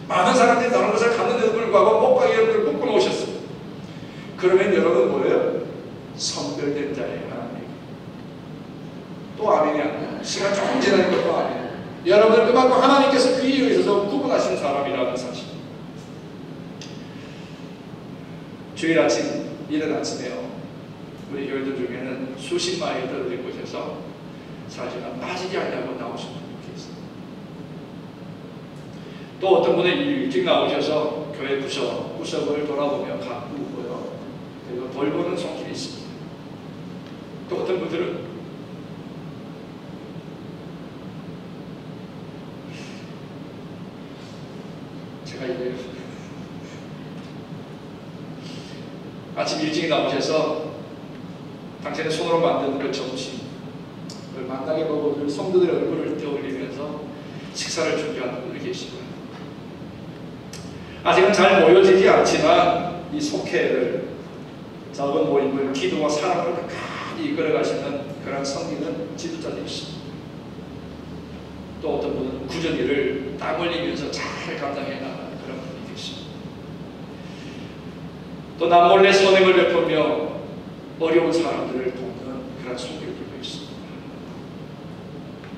많은 사람들이 다른 곳에 갔는데도 불구하고 못 가게 여러분을 묶어 놓으셨어요. 그러면 여러분 뭐예요? 선별된 자예요. 하나님. 또 아멘이 아니에요. 시간 조금 지나니까 또 아멘이에요. 여러분들 그만큼 하나님께서 그에 의해서 구분하신 사람이라는 사실. 주일 아침, 이른 아침에요. 우리 교회들 중에는 수십 마일 떨어진 곳에서 사실은 빠지지 않냐고 나오신 분이 계세요. 또 어떤 분은 일찍 나오셔서 교회 구석을 돌아보며 가꾸고요. 그리고 돌보는 손길이 있습니다. 또 어떤 분들은 제가 이래요. 아침 일찍 나오셔서 당신의 손으로 만든 그 점심을 만나게 보고 늘 성도들의 얼굴을 떠올리면서 식사를 준비하는 분들이 계시고요. 아직은 잘 모여지지 않지만 이 속회를 작은 모임을 기도와 사랑으로 끝까지 이끌어가시는 그런 성기는 지도자들이 있습니다. 또 어떤 분은 굳은 일을 땀 흘리면서 잘 감당해 나가는 그런 분이 계십니다. 또 남몰래 선행을 베풀며 어려운 사람들을 돕는 그런 손길들도 있습니다.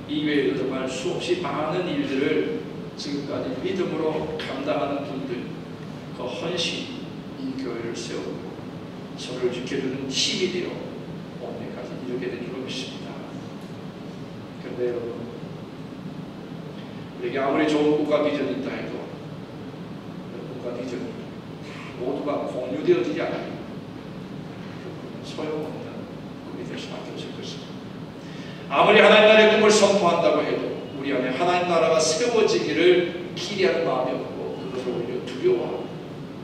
이외에도 정말 수없이 많은 일들을 지금까지 믿음으로 감당하는 분들, 그 헌신이 이 교회를 세우고 저를 지켜주는 힘이 되어 오늘까지 이렇게 된 것입니다. 그런데 여러분, 우리에게 아무리 좋은 국가 비전이 있다 해도 국가 비전이 모두가 공유되어지지 않아요. 소용없는 꿈이 될 수밖에 없을 것입니다. 아무리 하나님 나라의 꿈을 선포한다고 해도 우리 안에 하나님 나라가 세워지기를 기대하는 마음이 없고 그것을 오히려 두려워하고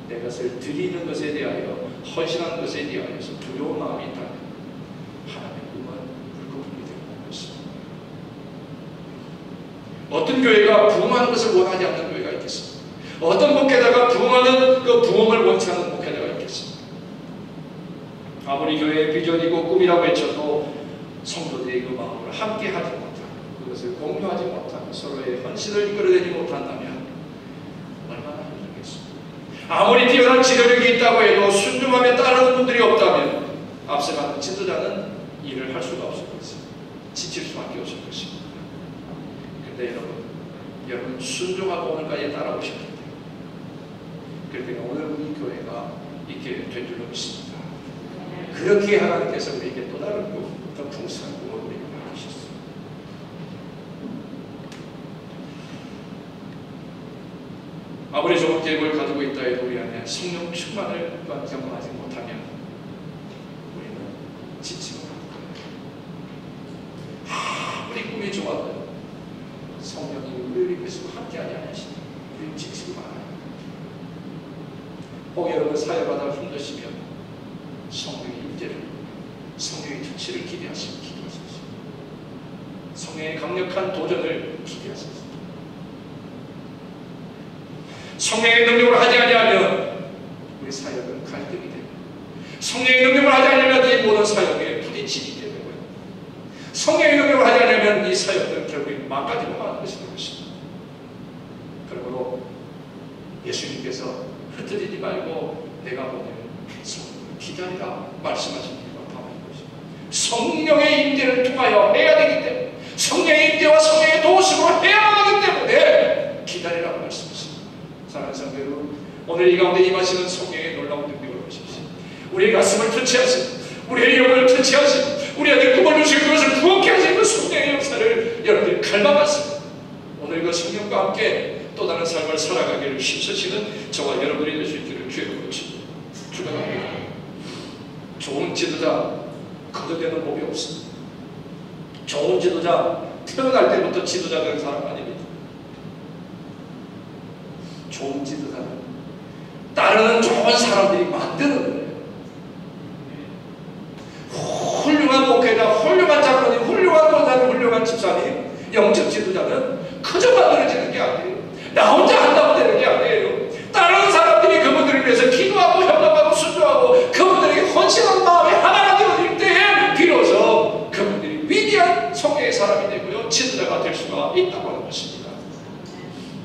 내 것을 드리는 것에 대하여 헌신하는 것에 대하여서 두려운 마음이 있다면 하나님의 꿈은 불가능이 되는 것입니다. 어떤 교회가 부흥하는 것을 원하지 않는 교회가 있겠습니까? 어떤 목회자가 부흥하는 그 부흥을 원치 않는 목회자가 있겠습니까? 아무리 교회의 비전이고 꿈이라고 외쳐도 성도들의 그 마음을 함께 하지 못하고 그것을 공유하지 못하고 서로의 헌신을 이끌어내지 못한다면 얼마나 힘들겠습니까? 아무리 뛰어난 지도력이 있다고 해도 순종하며 따르는 분들이 없다면 앞서가는 지도자는 일을 할 수가 없을 것입니다. 지칠 수밖에 없을 것입니다. 그런데 여러분 순종하고 오늘까지 따라오셨기 때문에 그렇기 때문에 오늘 우리 교회가 있게 된 줄로 믿습니다. 그렇게 하나님께서 우리에게 또 다른 더 풍성한 꿈을 우리에게 맡기셨습니다. 아무리 좋은 계획을 가지고 있다 해도 우리 안에 성령 충만을 경험하지 못하면 우리는 지치고 아무리 꿈이 좋아도 성령이 우리를 계속 함께하지 않으시니 우리는 지치고 말아요. 혹 여러분 사역하다 힘드시면 성령의 임재를, 성령의 touch를 기대하시고 기도하십시오. 성령의 강력한 도전을 기대하십시오. 성령의 능력을 하지 아니하면 우리 사역은 갈등이 되고 성령의 능력을 하지 않으면 이 모든 사역에 부딪히게 되고요. 성령의 능력을 하지 않으면 이 사역은 결국엔 망가지고 마는 것이 될 것입니다. 그러므로 예수님께서 흩어지지 말고 내가 보내는 성령을 기다리라 말씀하신 이유가 바로 이것입니다. 성령의 임재를 통하여 해야 되기 때문에 성령의 임재와 성령의 도우심으로 해야 하기 때문에 기다리라고 말씀하십니다. 사랑하는 성도 여러분, 오늘 이 가운데 임하시는 성령의 놀라운 능력을 보십시오. 우리의 가슴을 터치하시고 우리의 영을 터치하시고 우리 안에 꿈을 주시고 그것을 부엌케 하시는 그 성령의 역사를 여러분들이 갈망하십니다. 오늘 그 성령과 함께 또 다른 삶을 살아가기를 힘쓰시는 저와 여러분이 될 수 있기를 주의 부르십니다. 축원합니다. 좋은 지도자 거둬대는 법이 없습니다. 좋은 지도자 태어날 때부터 지도자 된 사람 아닙니다. 좋은 지도자는 따르는 좋은 사람들이 만드는 거예요. 훌륭한 목회자, 훌륭한 장로님, 훌륭한 권사님, 훌륭한 집사님 영적 지도자는 그저 만들어지는 게 아니에요. 나 혼자 한다고 되는 게 아니에요. 다른 사람들이 그분들을 위해서 기도하고 협력하고 순종하고 그분들에게 헌신한 마음이 하나가 되어질 때에 비로소 그분들이 위대한 성령의 사람이 되고요, 지도자가 될 수가 있다고 하는 것입니다.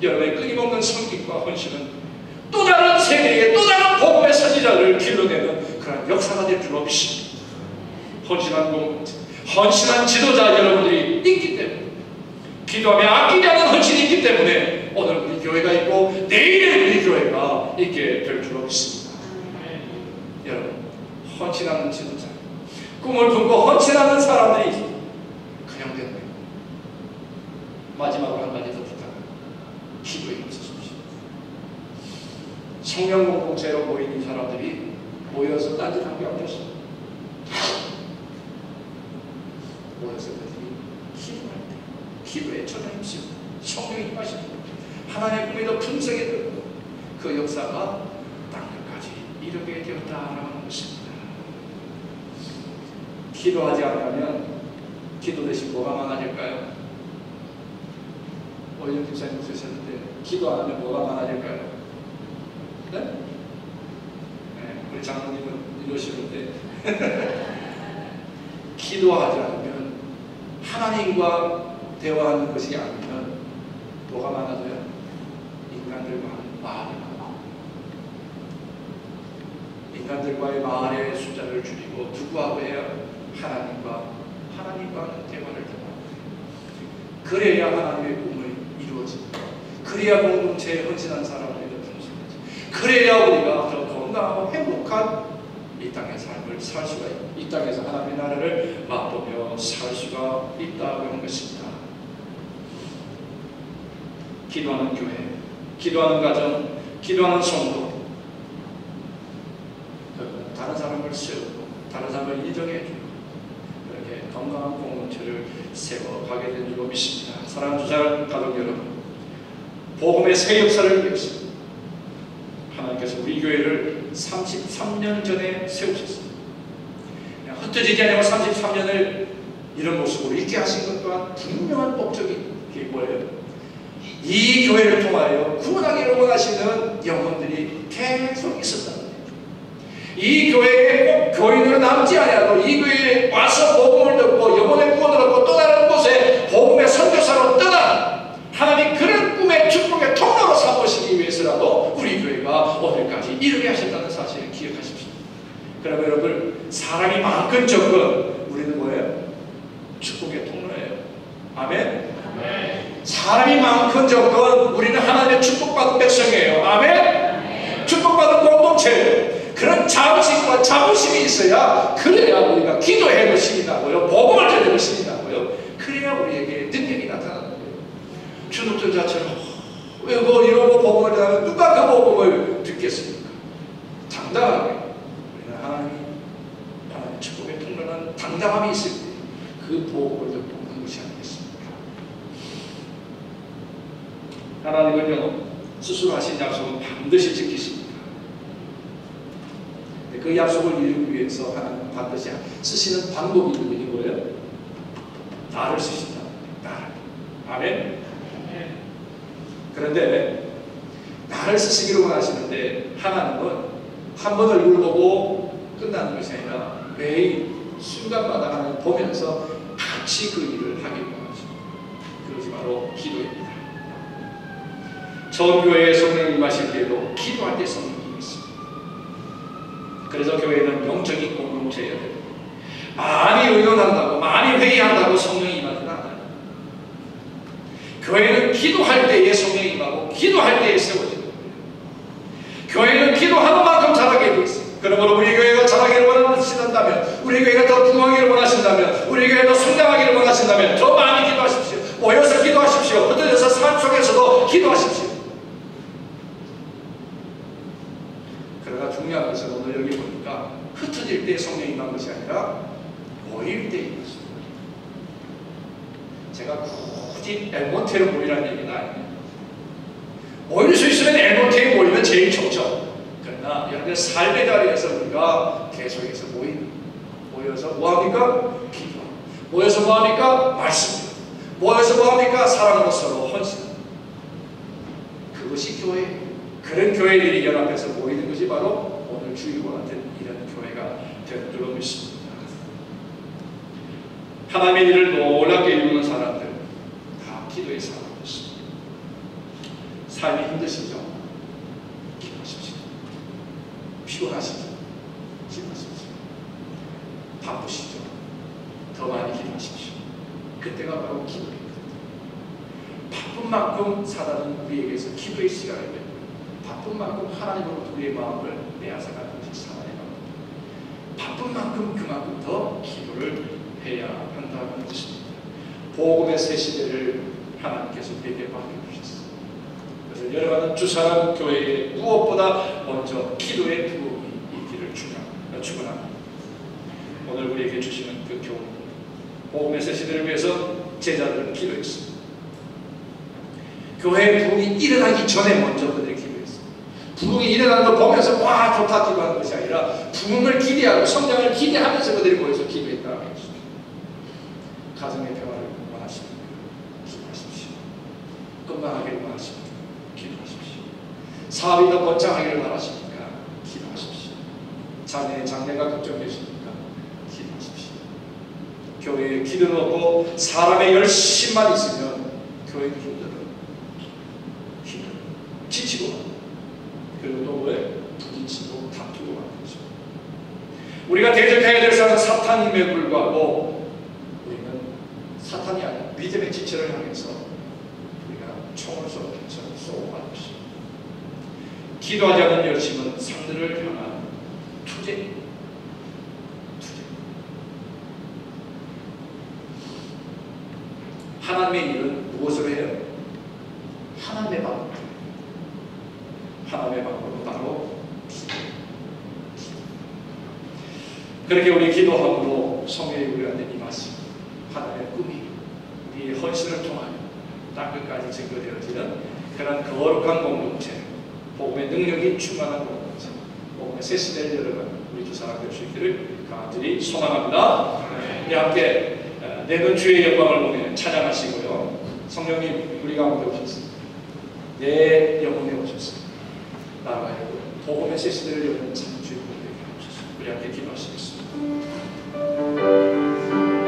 여러분의 끊임없는 섬김과 헌신은 또 다른 세계에 또 다른 복음의 선지자를 길러내는 그런 역사가 될 줄로 믿습니다. 헌신한 공동체, 헌신한 지도자 여러분들이 있기 때문에, 기도하며 아끼지 않는 헌신이 있기 때문에 오늘 우리 교회가 있고 내일의 우리 교회가 있게 될 줄로 믿습니다. 여러분, 헌신하는 지도자, 꿈을 품고 헌신하는 사람들이 그냥 되는 거예요. 마지막으로 한 가지 더 부탁합니다. 기도에 힘쓰십시오. 성령 공동체로 모인 이 사람들이 모여서 딴짓한 게 없었어요. 모여서 그들이 기도할 때, 기도에 전혀 힘쓰고 성령이 임하시고 하나님의 꿈이 더 풍성해지고 그 역사가 땅끝까지 이르게 되었다라는 것입니다. 기도하지 않으면 기도 대신 뭐가 많아질까요? 오일영 집사님 쓰셨는데 기도 안 하면 뭐가 많아질까요? 네? 네, 우리 장로님은 이러시는데 기도하지 않으면 하나님과 대화하는 것이 아니면 뭐가 많아져요? 인간들과 말이 많아. 인간들과의 말의 숫자를 줄이고 누구하고 해야 하나님과는 대화를 통합니다. 그래야 하나님의 꿈을 이루어집니다. 그래야 공동체에 헌신한 사람들이 더 풍성해지. 그래야 우리가 더 건강하고 행복한 이 땅의 삶을 살 수가 있고 이 땅에서 하나님의 나라를 맛보며 살 수가 있다고 하는 것입니다. 기도하는 교회, 기도하는 가정, 기도하는 성도, 다른 사람을 세우고 다른 사람을 인정해주고 이렇게 건강한 공동체를 세워가게 된 줄로 믿습니다. 사랑하는 주자랑 가족 여러분, 복음의 새 역사를 위해서 하나님께서 우리 교회를 33년 전에 세우셨습니다. 그냥 흩어지지 않고 33년을 이런 모습으로 있게 하신 것 또한 분명한 목적이 뭐예요? 이 교회를 통하여 구원하기를 원하시는 영혼들이 계속 있었다는 거예요. 이 교회에 꼭 교인으로 남지 아니하고 이 교회에 와서 복음을 듣고 영혼의 구원을 얻고 또 다른 곳에 복음의 선교사로 떠난 하나님 그런 꿈의 축복의 통로로 삼으시기 위해서라도 우리 교회가 오늘까지 이르게 하셨다는 사실을 기억하십시오. 그러면 여러분, 사람이 많건 적건 우리는 뭐예요? 축복의 통로예요. 아멘? 사람이 많건 적건 우리는 하나님의 축복받은 백성이에요. 아멘? 축복받은 공동체예요. 그런 자부심과 자부심이 있어야, 그래야 우리가 기도해도 힘이 나고요, 복음을 전해도 힘이 나고요, 그래야 우리에게 능력이 나타나는 거예요. 주눅들자처럼 이러고 복음을 전하면 누가 그 복음을 듣겠습니까? 당당하게 우리는 하나님의 축복의 통로는 당당함이 있을 때 그 복음을 듣고 오는 것이 아니겠습니까? 하나님은요, 스스로 하신 약속은 반드시 지키십니다. 그 약속을 이루기 위해서 하나님은 반드시 쓰시는 방법이 있는 거예요. 나를 쓰신다. 나를. 아멘? 그런데 나를 쓰시기를 원하시는데 하나님은 한 번 얼굴 보고 끝나는 것이 아니라 매일 순간마다 하나님 보면서 같이 그 일을 하기를 원하십니다. 그것이 바로 기도입니다. 전 교회에 성령이 임하실 때에도 기도할 때 성령이 임했습니다. 그래서 교회는 영적인 공동체여야 됩니다. 많이 의논한다고, 많이 회의한다고 성령이 임하지는 않아요. 교회는 기도할 때에 성령이 임하고 기도할 때에 세워지는 거예요. 교회는 기도하는 만큼 자라게 되어 있어요. 그러므로 우리 교회가 자라기를 원하신다면, 우리 교회가 더 부흥하기를 원하신다면, 우리 교회가 더 성장하기를 원하신다면 더 많이 기도하십시오. 모여서 기도하십시오. 흩어져서 삶 속에서도 기도하십시오. 그러나 중요한 것은 오늘 여기 보니까 흩어질 때 성령이 임한 것이 아니라 모일 때 임했습니다. 제가 굳이 엘몬테로 모이라는 얘기는 아니에요. 모일 수 있으면 엘몬테에 모이면 제일 좋죠. 그러나 여러분의 삶의 자리에서 우리가 계속해서 모여서 뭐합니까? 기도. 모여서 뭐합니까? 말씀. 모여서 뭐합니까? 사랑으로 서로 헌신. 그것이 교회. 그런 교회들이 연합해서 모이는 것이 바로 오늘 주일과 같은 이런 교회가 되는 줄로 믿습니다. 하나님의 일을 놀랍게 이루는 사람들 다 기도의 사람이었습니다. 삶이 힘드시죠? 기도하십시오. 피곤하시죠? 기도하십시오. 바쁘시죠? 더 많이 기도하십시오. 그때가 바로 기도입니다. 바쁜 만큼 사단은 우리에게서 기도의 시간을 내고 바쁜 만큼 하나님으로부터 우리의 마음을 빼앗아가는 것이 사단의 마음입니다. 바쁜 만큼 그만큼 더 기도를 해야 한다는 것입니다. 복음의 새 시대를 하나님께서 우리에게 맡겨주셨습니다. 그래서 여러분은 주사람 교회에 무엇보다 먼저 기도의 부흥이 있기를 축원합니다. 오늘 우리에게 주시는 그 교훈, 복음의 새 시대를 위해서 제자들은 기도했습니다. 교회의 부흥이 일어나기 전에 먼저 그들이 기도했습니다. 부흥이 일어나는 걸 보면서 와 좋다 기도하는 것이 아니라 부흥을 기대하고 성장을 기대하면서 그들이 모여서 기도했다는 것입니다. 가정의 평화를 원하십니까? 기도하십시오. 건강하기를 원하십니까? 기도하십시오. 사업이 더 번창하기를 원하십니까? 기도하십시오. 자녀의 장래가 걱정되십니까? 기도하십시오. 교회에 기도는 없고 사람의 열심만 있으면 교회는 힘들어요. 지치고 그리고 또 왜? 부딪히고 다투고 하는 거죠. 우리가 대적해야 될 사람은 사탄임에 불구하고 우리는 사탄이 아니라 믿음의 지체를 향해서 우리가 총을 쏘고 가는 것입니다. 기도하지 않는 열심은 상대를 향한 투쟁. 하나님의 일은 무엇을 해요? 하나님의 방법. 하나님의 방법은 바로 기도. 그렇게 우리 기도함으로 성령이 우리 안에 임하시고 하나님의 꿈이 우리의 헌신을 통하여 땅끝까지 증거되어지는 그런 거룩한 공동체, 복음의 능력이 충만한 공동체, 복음의 새 시대를 열어가는 우리 두 사람 될 수 있기를 간절히 소망합니다. 우리 함께 내는 주의 영광을 보며 찬양하시고요. 성령님 우리 가운데 오셨습니다. 내 영혼에 오셨습니다. 나아가요. 복음의 새 시대를 여는 참 주의 복되게 하옵소서. 우리 함께 기도하시겠습니다. 그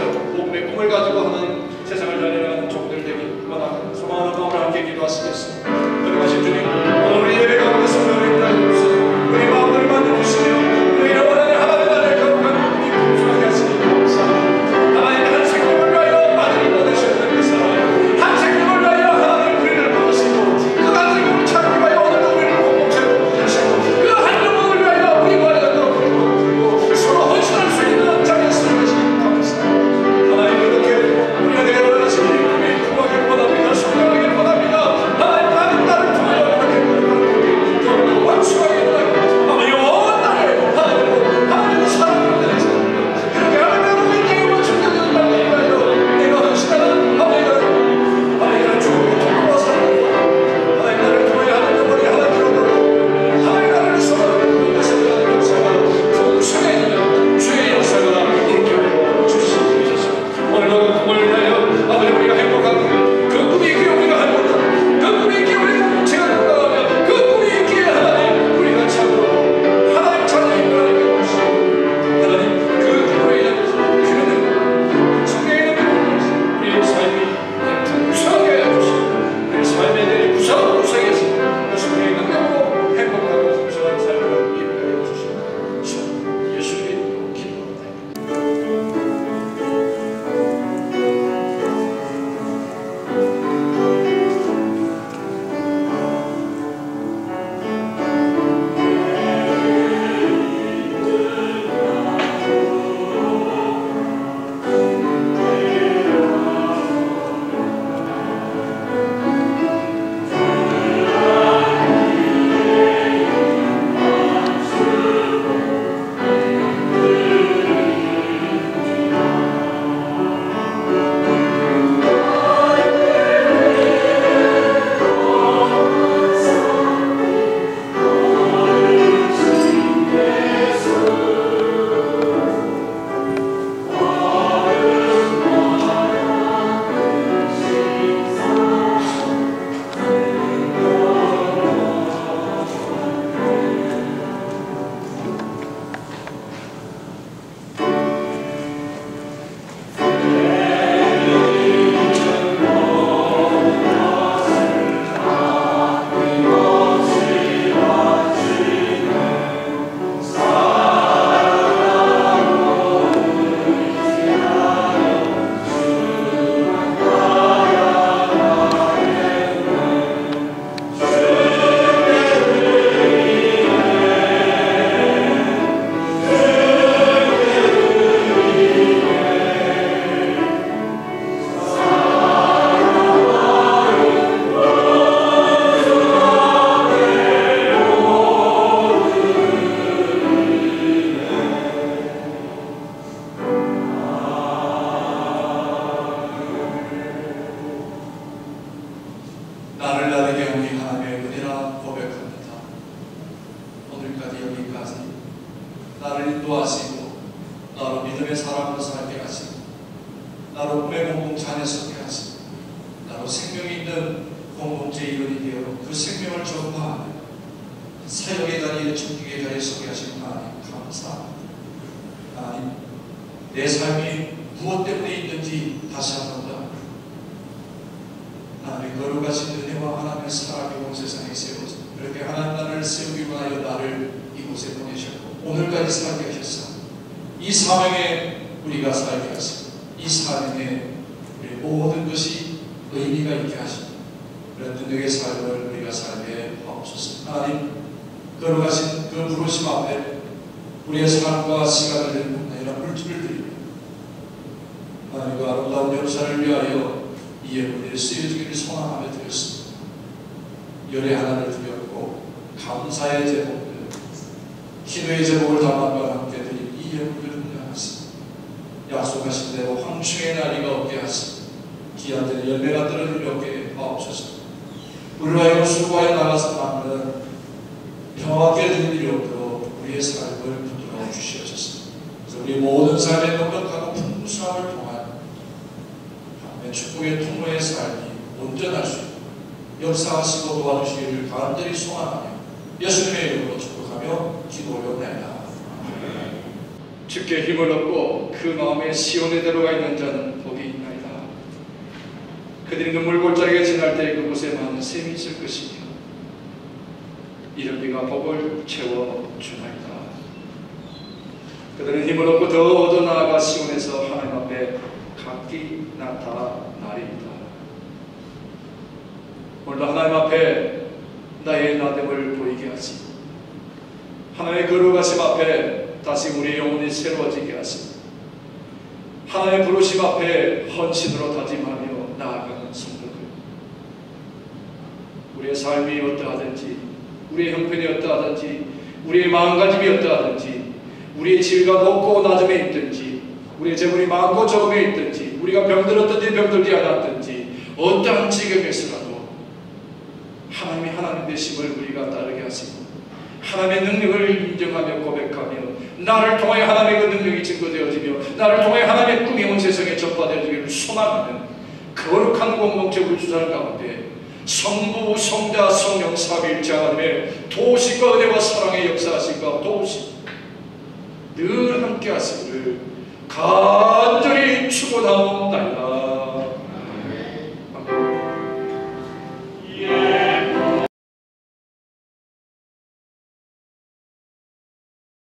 하셔 복음의 꿈을 가지고 하나님 세상을 달려나가는 종들 되기 원하는 소망하는 마음을 함께 기도하시겠습니다. 거룩하신 주님, 오늘 우리 예배 가운데 성령을 인도하시옵소서. 우리 마음을 만져주시며 우리의 원하는 하나님 나라의 거룩한 꿈이 풍성하게 하시니 감사합니다. 하나님 한 생명을 위하여 아들이 보내셨는 그 사랑, 한 생명을 위하여 하나님 우리를 부르시고 그 한 생명을 찾기 위하여 오늘도 우리를 공동체로 부르시고 그 한 영혼을 위하여 우리와 여러분 서로 헌신할 수 있는 자리였을 것이 감사합니다. 하나님 이렇게 우리가 내가 원하시는 꿈이 풍성하게 원합니다. 성령하게 원합니다. 하나님 나는 나를 통하여 이렇게 더욱더 완수하게 원합니다. 아버지 온 나를 하나님의 사랑을 내리시 이렇게 하나님의 인생을 충격하는 말을 위하여 내가 헌신하는 아버지가 주님의 통로와 사랑을 하나님 나를 통하여 하는 영혼이 하나님으로 하나님 나를 소망하는 것을 역사가 풍성해지며 주의 역사가 일깨워 주시옵소서. 오늘도 꿈을 위하여 아버지 우리가 행복한 그 꿈이 있기에 우리가 행복한 그 꿈이 있기에 우리 공동체가 건강하며 그 꿈이 있기에 하나님 우리가 참으로 하나님 자녀인 걸 알게 하시고 하나님 그 꿈으로 인하여 그는 성령의 능력으로 우리의 삶이 풍성하게 하여 주시고 우리의 삶에 대해 구석구석에서 그 성령의 능력으로 행복하고 풍성한 삶을 이루게 해주시고 예수의 이름으로 기도합니다. 나를 나에게 우리 하나님의 은혜라 고백합니다. 오늘까지 여기까지 나를 인도하시고 나로 믿음의 사람으로 살게 하시고 나로 꿈의 공동체 안에 서게 하시고 나로 생명이 있는 공동체 일원이 되어 그 생명을 전파하는 사역의 자리에 청기의 자리에 서게 하신 하나님 감사합니다. 하나님 내 삶이 무엇 때문에 있는지 다시 한번 더 하나님 거룩하신 은혜와 하나님의 사랑이 온 세상에 세워져 그렇게 하나님 나를 세우기 위하여 나를 이곳에 보내셨고 오늘까지 살게 하셨사 이 사명에 우리가 살게 하시고 이 사명에 우리 모든 것이 의미가 있게 하시고 그런 능력의 삶을 우리가 살게 하옵소서. 하나님 거룩하신 그 부르심 앞에 우리의 삶과 시간을 드리고 아니라 물질을 드리고 하나님과 아름다운 역사를 위하여 이 예물이 쓰여지기를 소망하며 드렸습니다. 열의 하나를 드렸고 감사의 제목들 기도의 제목을 담아과 함께 드린 이 예물들을 운영하시고 약속하신 대로 황충의 날이가 없게 하시고 귀한 데는 열매가 떨어짐이 없게 하옵소서. 우리와 이거 수고하여 나가서 나는 평화와 깨어지는 일이 없도록 우리의 삶을 붙들어 주시옵소서. 그래서 우리 모든 삶의 넉넉하고 풍성함을 통한 축복의 통로의 삶이 온전할 수 있고 역사하시고 도와주시기를 간절히 소망하며 예수님의 이름으로 축복하며 기도하옵나이다. 주께 힘을 얻고 그 마음에 시온에 들어가 있는 자는 복이 있나이다. 그들이 눈물 골짜기에 지날 때 그곳에 많은 샘이 있을 것이며 이런 비가 복을 채워주나이다. 그들은 힘을 얻고 더 나아가 시온에서 하나님 앞에 각기 나타나리이다. 오늘도 하나님 앞에 나의 나됨을 보이게 하시고 하나님의 거룩하심 앞에 다시 우리의 영혼이 새로워지게 하시고 하나님의 부르심 앞에 헌신으로 다짐하며 나아가는 성도들, 우리의 삶이 어떠하든지 우리의 형편이 어떠하든지 우리의 마음가짐이 어떠하든지 우리의 지위가 높고 낮음에 있든지 우리의 재물이 많고 적음에 있든지 우리가 병들었든지 병들지 않았든지 어떠한 지경에서라도 하나님이 하나님 되심을 우리가 따르게 하시고 하나님의 능력을 인정하며 고백하며 나를 통해 하나님의 그 능력이 증거되어지며 나를 통해 하나님의 꿈이 온 세상에 전파되어지기를 소망하는 거룩한 공동체 우주산 가운데 성부, 성자, 성령 삼위일체 하나님의 도우심과 은혜와 사랑의 역사하심과 도우심 늘 함께 하시기를 간절히 축원하옵나이다.